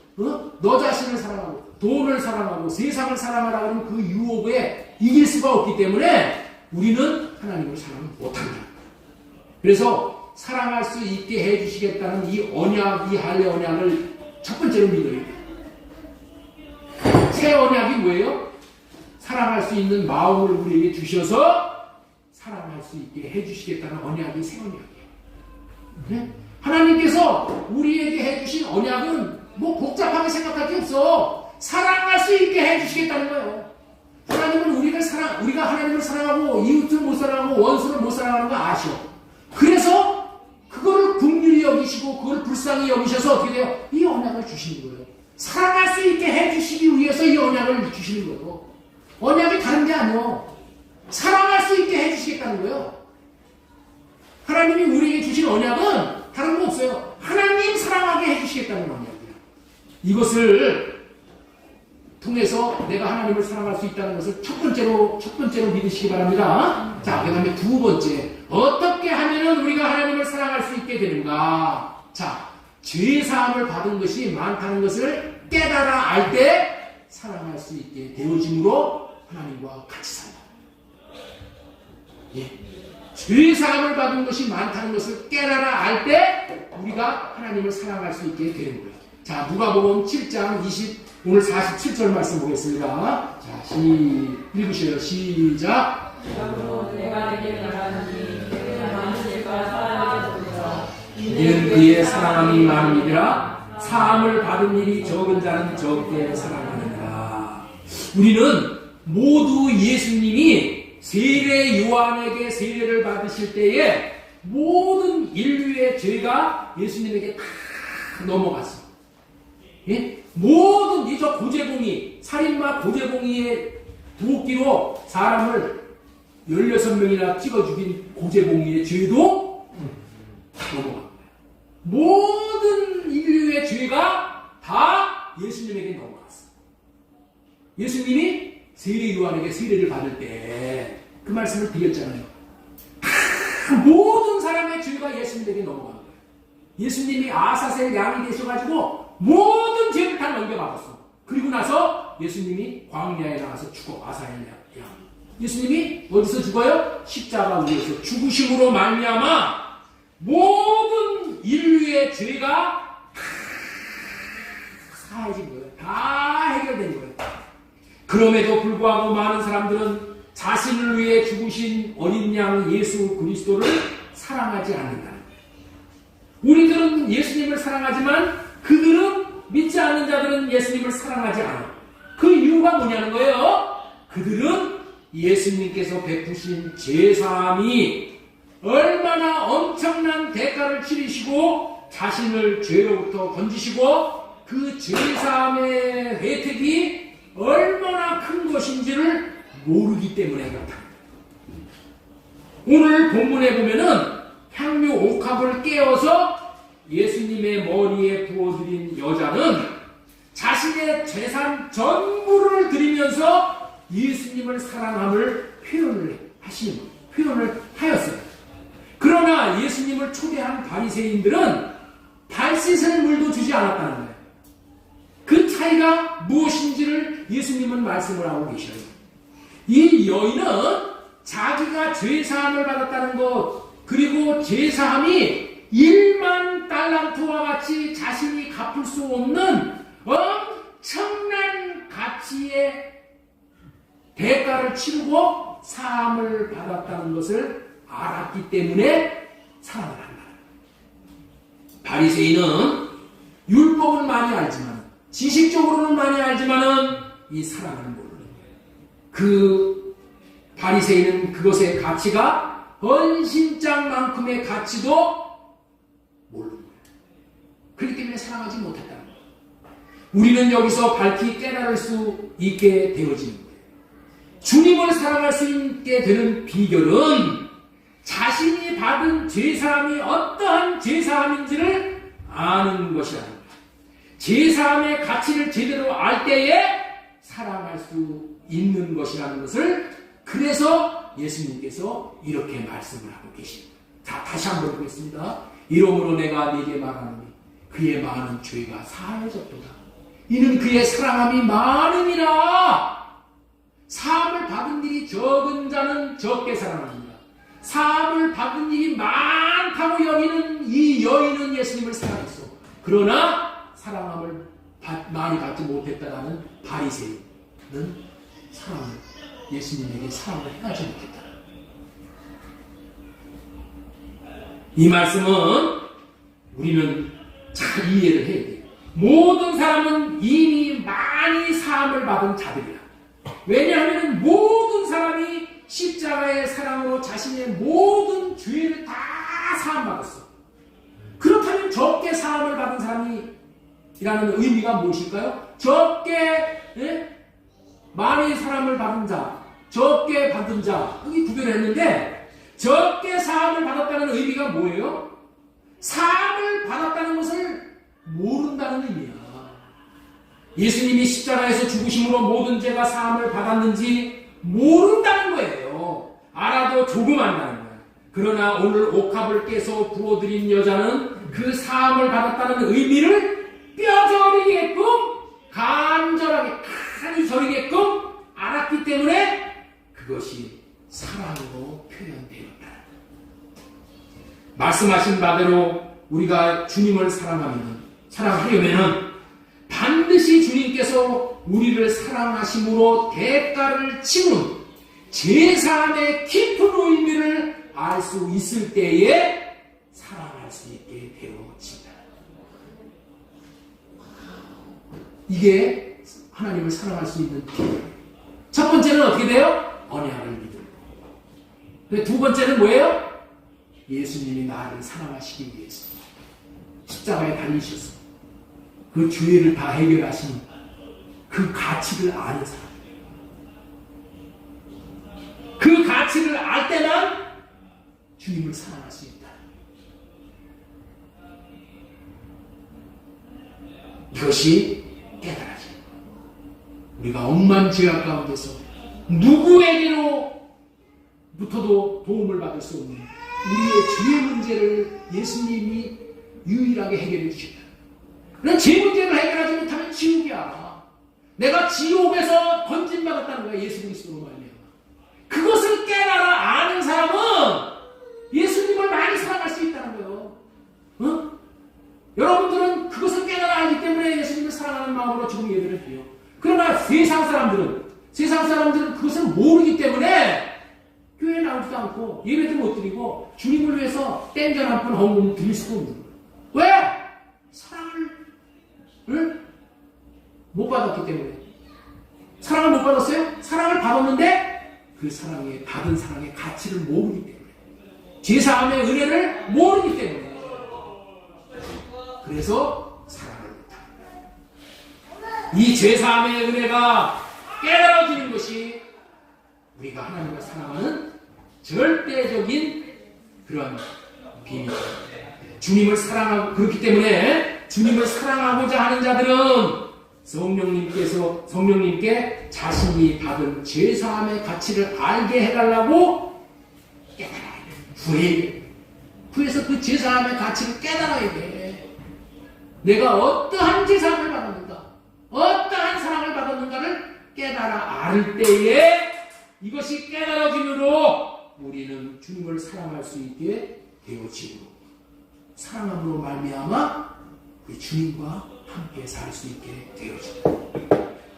너 자신을 사랑하고, 돈을 사랑하고, 세상을 사랑하라고 하는 그 유혹에 이길 수가 없기 때문에 우리는 하나님을 사랑 못한다. 그래서 사랑할 수 있게 해주시겠다는 이 언약, 이 할례 언약을 첫 번째로 믿어야 돼요. 새 언약이 뭐예요? 사랑할 수 있는 마음을 우리에게 주셔서 사랑할 수 있게 해주시겠다는 언약이 새 언약이에요. 네? 하나님께서 우리에게 해주신 언약은 뭐 복잡하게 생각할 게 없어. 사랑할 수 있게 해주시겠다는 거예요. 하나님은 우리가 하나님을 사랑하고 이웃을 못 사랑하고 원수를 못 사랑하는 거 아셔. 그래서 그거를 긍휼히 여기시고 그걸 불쌍히 여기셔서 어떻게 돼요? 이 언약을 주시는 거예요. 사랑할 수 있게 해주시기 위해서 이 언약을 주시는 거예요. 언약이 다른 게 아니에요. 사랑할 수 있게 해주시겠다는 거예요. 하나님이 우리에게 주신 언약은 다른 거 없어요. 하나님 사랑하게 해주시겠다는 언약이에요. 이것을 통해서 내가 하나님을 사랑할 수 있다는 것을 첫 번째로 믿으시기 바랍니다. 자, 그 다음에 두 번째, 어떻게 하면 우리가 하나님을 사랑할 수 있게 되는가? 자, 죄사함을 받은 것이 많다는 것을 깨달아 알 때 사랑할 수 있게 되어짐으로 하나님과 같이 산다. 예. 죄사함을 받은 것이 많다는 것을 깨달아 알 때 우리가 하나님을 사랑할 수 있게 되는 거예요. 자, 누가복음 7장 오늘 47절 말씀 보겠습니다. 자, 읽으셔요. 시작. 이는 그의 사랑함이 많으니라. 사함을 받은 일이 적은 자는 적게 사랑하느니라. 우리는 모두 예수님이 세례 요한에게 세례를 받으실 때에 모든 인류의 죄가 예수님에게 다 넘어갔어. 예? 모든 저 고재봉이, 살인마 고재봉이의 도끼로 사람을 16명이나 찍어 죽인 고재봉이의 죄도 다 넘어간 거예요. 모든 인류의 죄가 다 예수님에게 넘어갔어. 예수님이 세례 요한에게 세례를 받을 때 그 말씀을 드렸잖아요. 모든 사람의 죄가 예수님에게 넘어간 거예요. 예수님이 아사셀 양이 되셔가지고 모든 죄를 다 넘겨받았어. 그리고 나서 예수님이 광야에 나가서 죽어. 아사셀 양. 예수님이 어디서 죽어요? 십자가 위에서 죽으심으로 말미암아 모든 인류의 죄가 사해진 거예요. 다 해결된 거예요. 그럼에도 불구하고 많은 사람들은 자신을 위해 죽으신 어린 양 예수 그리스도를 사랑하지 않는다는 거예요. 우리들은 예수님을 사랑하지만 그들은 믿지 않는 자들은 예수님을 사랑하지 않아요. 그 이유가 뭐냐는 거예요. 그들은 예수님께서 베푸신 제사함이 얼마나 엄청난 대가를 치르시고 자신을 죄로부터 건지시고 그 제사함의 혜택이 얼마나 큰 것인지를 모르기 때문에 그렇다. 오늘 본문에 보면은 향유 옥합을 깨어서 예수님의 머리에 부어드린 여자는 자신의 재산 전부를 드리면서 예수님을 사랑함을 표현을 하였어요. 그러나 예수님을 초대한 바리새인들은 발 씻을 물도 주지 않았다는 거예요. 그 차이가 무엇인지를 예수님은 말씀을 하고 계셔요. 이 여인은 자기가 죄사함을 받았다는 것, 그리고 죄사함이 1만 달란트와 같이 자신이 갚을 수 없는 엄청난 가치의 대가를 치르고 사함을 받았다는 것을 알았기 때문에 사랑을 한다. 바리새인은 율법은 많이 알지만, 지식적으로는 많이 알지만은 이 사랑을 모르는 거예요. 그 바리새인은 그것의 가치가 헌신장만큼의 가치도 모르는 거예요. 그렇기 때문에 사랑하지 못했다는 거예요. 우리는 여기서 밝히 깨달을 수 있게 되어지는 거예요. 주님을 사랑할 수 있게 되는 비결은 자신이 받은 죄사함이 어떠한 죄사함인지를 아는 것이라는 거예요. 죄사함의 가치를 제대로 알 때에 사랑할 수 있는 것이라는 것을, 그래서 예수님께서 이렇게 말씀을 하고 계십니다. 자, 다시 한번 보겠습니다. 이러므로 내가 네게 말하노니 그의 많은 죄가 사해졌도다. 이는 그의 사랑함이 많음이라. 사함을 받은 일이 적은 자는 적게 사랑합니다. 사함을 받은 일이 많다고 여기는 이 여인은 예수님을 사랑했어. 그러나 사랑함을 많이 받지 못했다라는 바리새인은 예수님에게 사랑을 행하지 못했다. 이 말씀은 우리는 잘 이해를 해야 돼요. 모든 사람은 이미 많이 사함을 받은 자들이야. 왜냐하면 모든 사람이 십자가의 사랑으로 자신의 모든 죄를 다 사함받았어. 그렇다면 적게 사함을 받은 사람이라는 의미가 무엇일까요? 적게 많이 사함을 받은 자, 적게 받은 자, 여기 구별을 했는데, 적게 사함을 받았다는 의미가 뭐예요? 사함을 받았다는 것을 모른다는 의미야. 예수님이 십자가에서 죽으심으로 모든 죄가 사함을 받았는지 모른다는 거예요. 알아도 조금 안다는 거예요. 그러나 오늘 옥합을 깨서 부어드린 여자는 그 사함을 받았다는 의미를 뼈저리게끔, 간절하게 칸이 저리게끔 알았기 때문에 그것이 사랑으로 표현되었다. 말씀하신 바대로 우리가 주님을 사랑하려면 반드시 주님께서 우리를 사랑하심으로 대가를 치는 제사함의 깊은 의미를 알 수 있을 때에 사랑할 수 있게 되어진다. 이게 하나님을 사랑할 수 있는 비결. 첫 번째는 어떻게 돼요? 언약을 믿는 거. 두 번째는 뭐예요? 예수님이 나를 사랑하시기 위해서 십자가에 달리셔서 그 죄를 다 해결하시는 그 가치를 아는 사람. 그 가치를 알 때만 주님을 사랑할 수 있다. 이것이 깨달아집니다. 우리가 억만 죄악 가운데서 누구에게로부터도 도움을 받을 수 없는 우리의 죄의 문제를 예수님이 유일하게 해결해 주신다. 그런 죄 문제를 해결하지 못하면 지옥이야. 내가 지옥에서 건진받았다는 거야. 예수 그리스도로 말미암아. 그것을 깨달아 아는 사람은 예수님을 많이 사랑할 수 있다는 거예요. 어? 여러분들은 그것을 깨달아 알기 때문에 예수님을 사랑하는 마음으로 지금 예배를 드려요. 그러나 세상 사람들은 그것을 모르기 때문에 교회에 나오지도 않고 예배도 못 드리고 주님을 위해서 땡전 한 푼 헌금 드릴 수도 없는 거예요. 왜? 사랑을 못 받았기 때문에. 사랑을 못 받았어요? 사랑을 받았는데 그 받은 사랑의 가치를 모르기 때문에. 제사함의 은혜를 모르기 때문에. 그래서 사랑을 못합니다. 이 제사함의 은혜가 깨달아지는 것이 우리가 하나님을 사랑하는 절대적인 그런 비밀입니다. 주님을 사랑하고, 그렇기 때문에 주님을 사랑하고자 하는 자들은 성령님께 자신이 받은 죄사함의 가치를 알게 해달라고 깨달아야 돼. 구해야 돼. 구해서 그 죄사함의 가치를 깨달아야 돼. 내가 어떠한 죄사함을 받았는가, 어떠한 사랑을 받았는가를 깨달아 알 때에 이것이 깨달아짐으로 우리는 주님을 사랑할 수 있게 되어지므로 사랑함으로 말미암아 우리 주님과 함께 살 수 있게 되어집니다.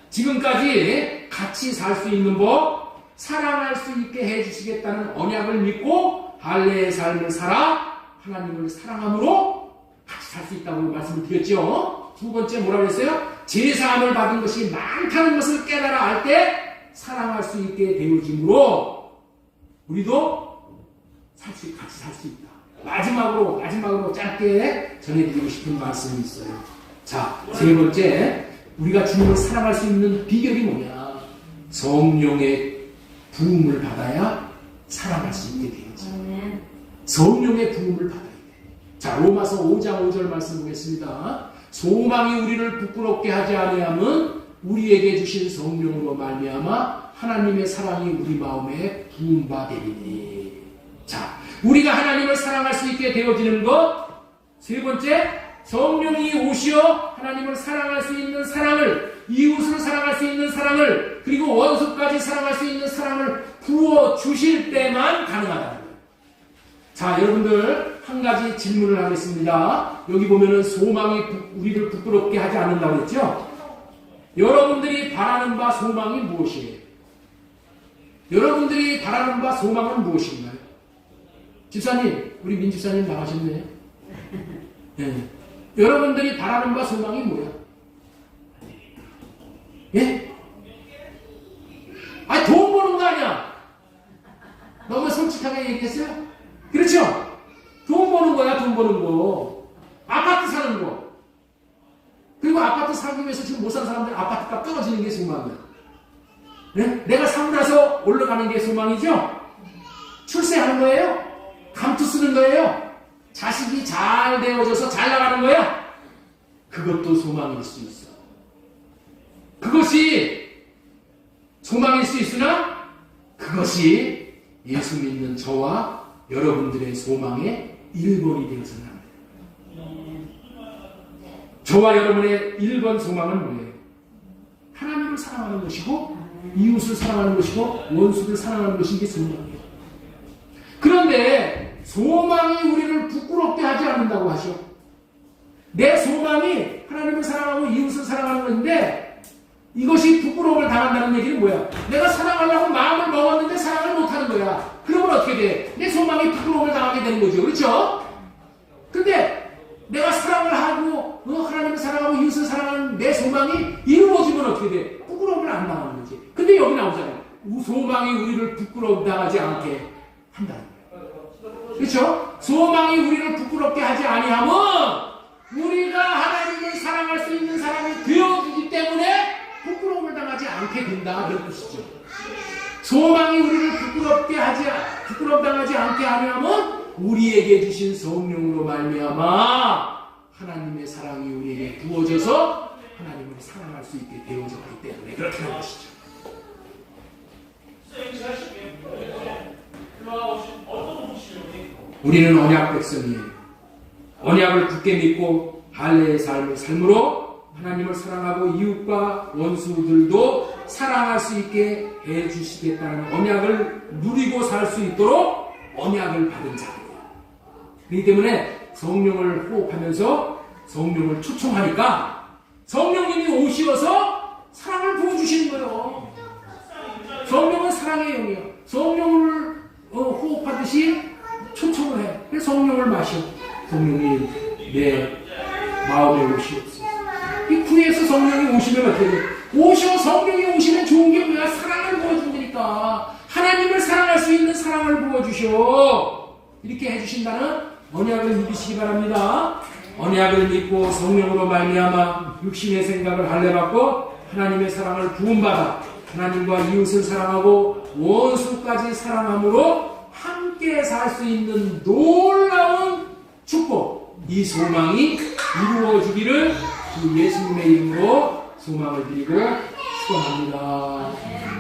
지금까지 같이 살 수 있는 법, 사랑할 수 있게 해주시겠다는 언약을 믿고 할례의 삶을 살아 하나님을 사랑함으로 같이 살 수 있다고 말씀을 드렸죠. 두 번째 뭐라고 했어요? 제사함을 받은 것이 많다는 것을 깨달아 알 때 사랑할 수 있게 되어지므로 우리도 같이 살 수 있다. 마지막으로 짧게 전해드리고 싶은 말씀이 있어요. 자, 세 번째, 우리가 주님을 사랑할 수 있는 비결이 뭐냐? 성령의 부음을 받아야 사랑할 수 있게 되지. 성령의 부음을 받아야 돼. 자, 로마서 5장 5절 말씀 보겠습니다. 소망이 우리를 부끄럽게 하지 아니하면 우리에게 주신 성령으로 말미암아 하나님의 사랑이 우리 마음에 부음받으리니. 자, 우리가 하나님을 사랑할 수 있게 되어지는 것. 세 번째, 성령이 오시어 하나님을 사랑할 수 있는 사랑을, 이웃을 사랑할 수 있는 사랑을, 그리고 원수까지 사랑할 수 있는 사랑을 부어주실 때만 가능하다는 거예요. 자, 여러분들 한 가지 질문을 하겠습니다. 여기 보면은 소망이 우리를 부끄럽게 하지 않는다고 했죠? 여러분들이 바라는 바 소망이 무엇이에요? 여러분들이 바라는 바 소망은 무엇인가요? 집사님, 우리 민 집사님 나가셨네요. 네. 여러분들이 바라는 바 소망이 뭐야? 예? 아니, 돈 버는 거 아니야? 너무 솔직하게 얘기했어요? 그렇죠? 돈 버는 거야, 돈 버는 거. 아파트 사는 거. 그리고 아파트 사기 위해서 지금 못 사는 사람들 아파트값 떨어지는 게 소망이야. 네? 내가 사고 나서 올라가는 게 소망이죠? 출세하는 거예요? 감투 쓰는 거예요? 자식이 잘 되어져서 잘 나가는 거야? 그것도 소망일 수 있어. 그것이 소망일 수 있으나 그것이 예수 믿는 저와 여러분들의 소망의 1번이 되어서는 안 돼요. 저와 여러분의 1번 소망은 뭐예요? 하나님을 사랑하는 것이고 이웃을 사랑하는 것이고 원수를 사랑하는 것이 이게 소망이에요. 그런데 소망이 우리를 부끄럽게 하지 않는다고 하죠. 내 소망이 하나님을 사랑하고 이웃을 사랑하는 건데 이것이 부끄러움을 당한다는 얘기는 뭐야? 내가 사랑하려고 마음을 먹었는데 사랑을 못하는 거야. 그러면 어떻게 돼? 내 소망이 부끄러움을 당하게 되는 거죠. 그렇죠? 근데 내가 사랑을 하고 하나님을 사랑하고 이웃을 사랑하는 내 소망이 이루어지면 어떻게 돼? 부끄러움을 안 당하는 거지. 근데 여기 나오잖아요. 소망이 우리를 부끄러움 당하지 않게 한다는 거예요. 그렇죠? 소망이 우리를 부끄럽게 하지 아니하면 우리가 하나님을 사랑할 수 있는 사람이 되어주기 때문에 부끄러움을 당하지 않게 된다 그런 뜻이죠. 소망이 우리를 부끄러움 당하지 않게 하려면 우리에게 주신 성령으로 말미암아 하나님의 사랑이 우리에게 부어져서 하나님을 사랑할 수 있게 되어졌기 때문에 그렇게 하는 것이죠. 우리는 언약 백성이에요. 언약을 굳게 믿고 할례의 삶을 삶으로 하나님을 사랑하고 이웃과 원수들도 사랑할 수 있게 해주시겠다는 언약을 누리고 살 수 있도록 언약을 받은 자예요. 그렇기 때문에 성령을 호흡하면서 성령을 초청하니까 성령님이 오시어서 사랑을 부어주시는 거예요. 성령은 사랑의 영이에요. 성령을 호흡하듯이 초청을 해. 그래서 성령을 마셔. 성령이 내 마음에 오시옵소서. 이 구에서 성령이 오시면 어떻게 돼? 성령이 오시면 좋은 게 뭐야? 사랑을 부어준다니까. 하나님을 사랑할 수 있는 사랑을 부어주셔. 이렇게 해주신다는 언약을 믿으시기 바랍니다. 언약을 믿고 성령으로 말미암아 육신의 생각을 할례받고 하나님의 사랑을 부음받아 하나님과 이웃을 사랑하고 원수까지 사랑함으로 함께 살 수 있는 놀라운 축복, 이 소망이 이루어지기를 주 예수님의 이름으로 소망을 드리고 축원합니다.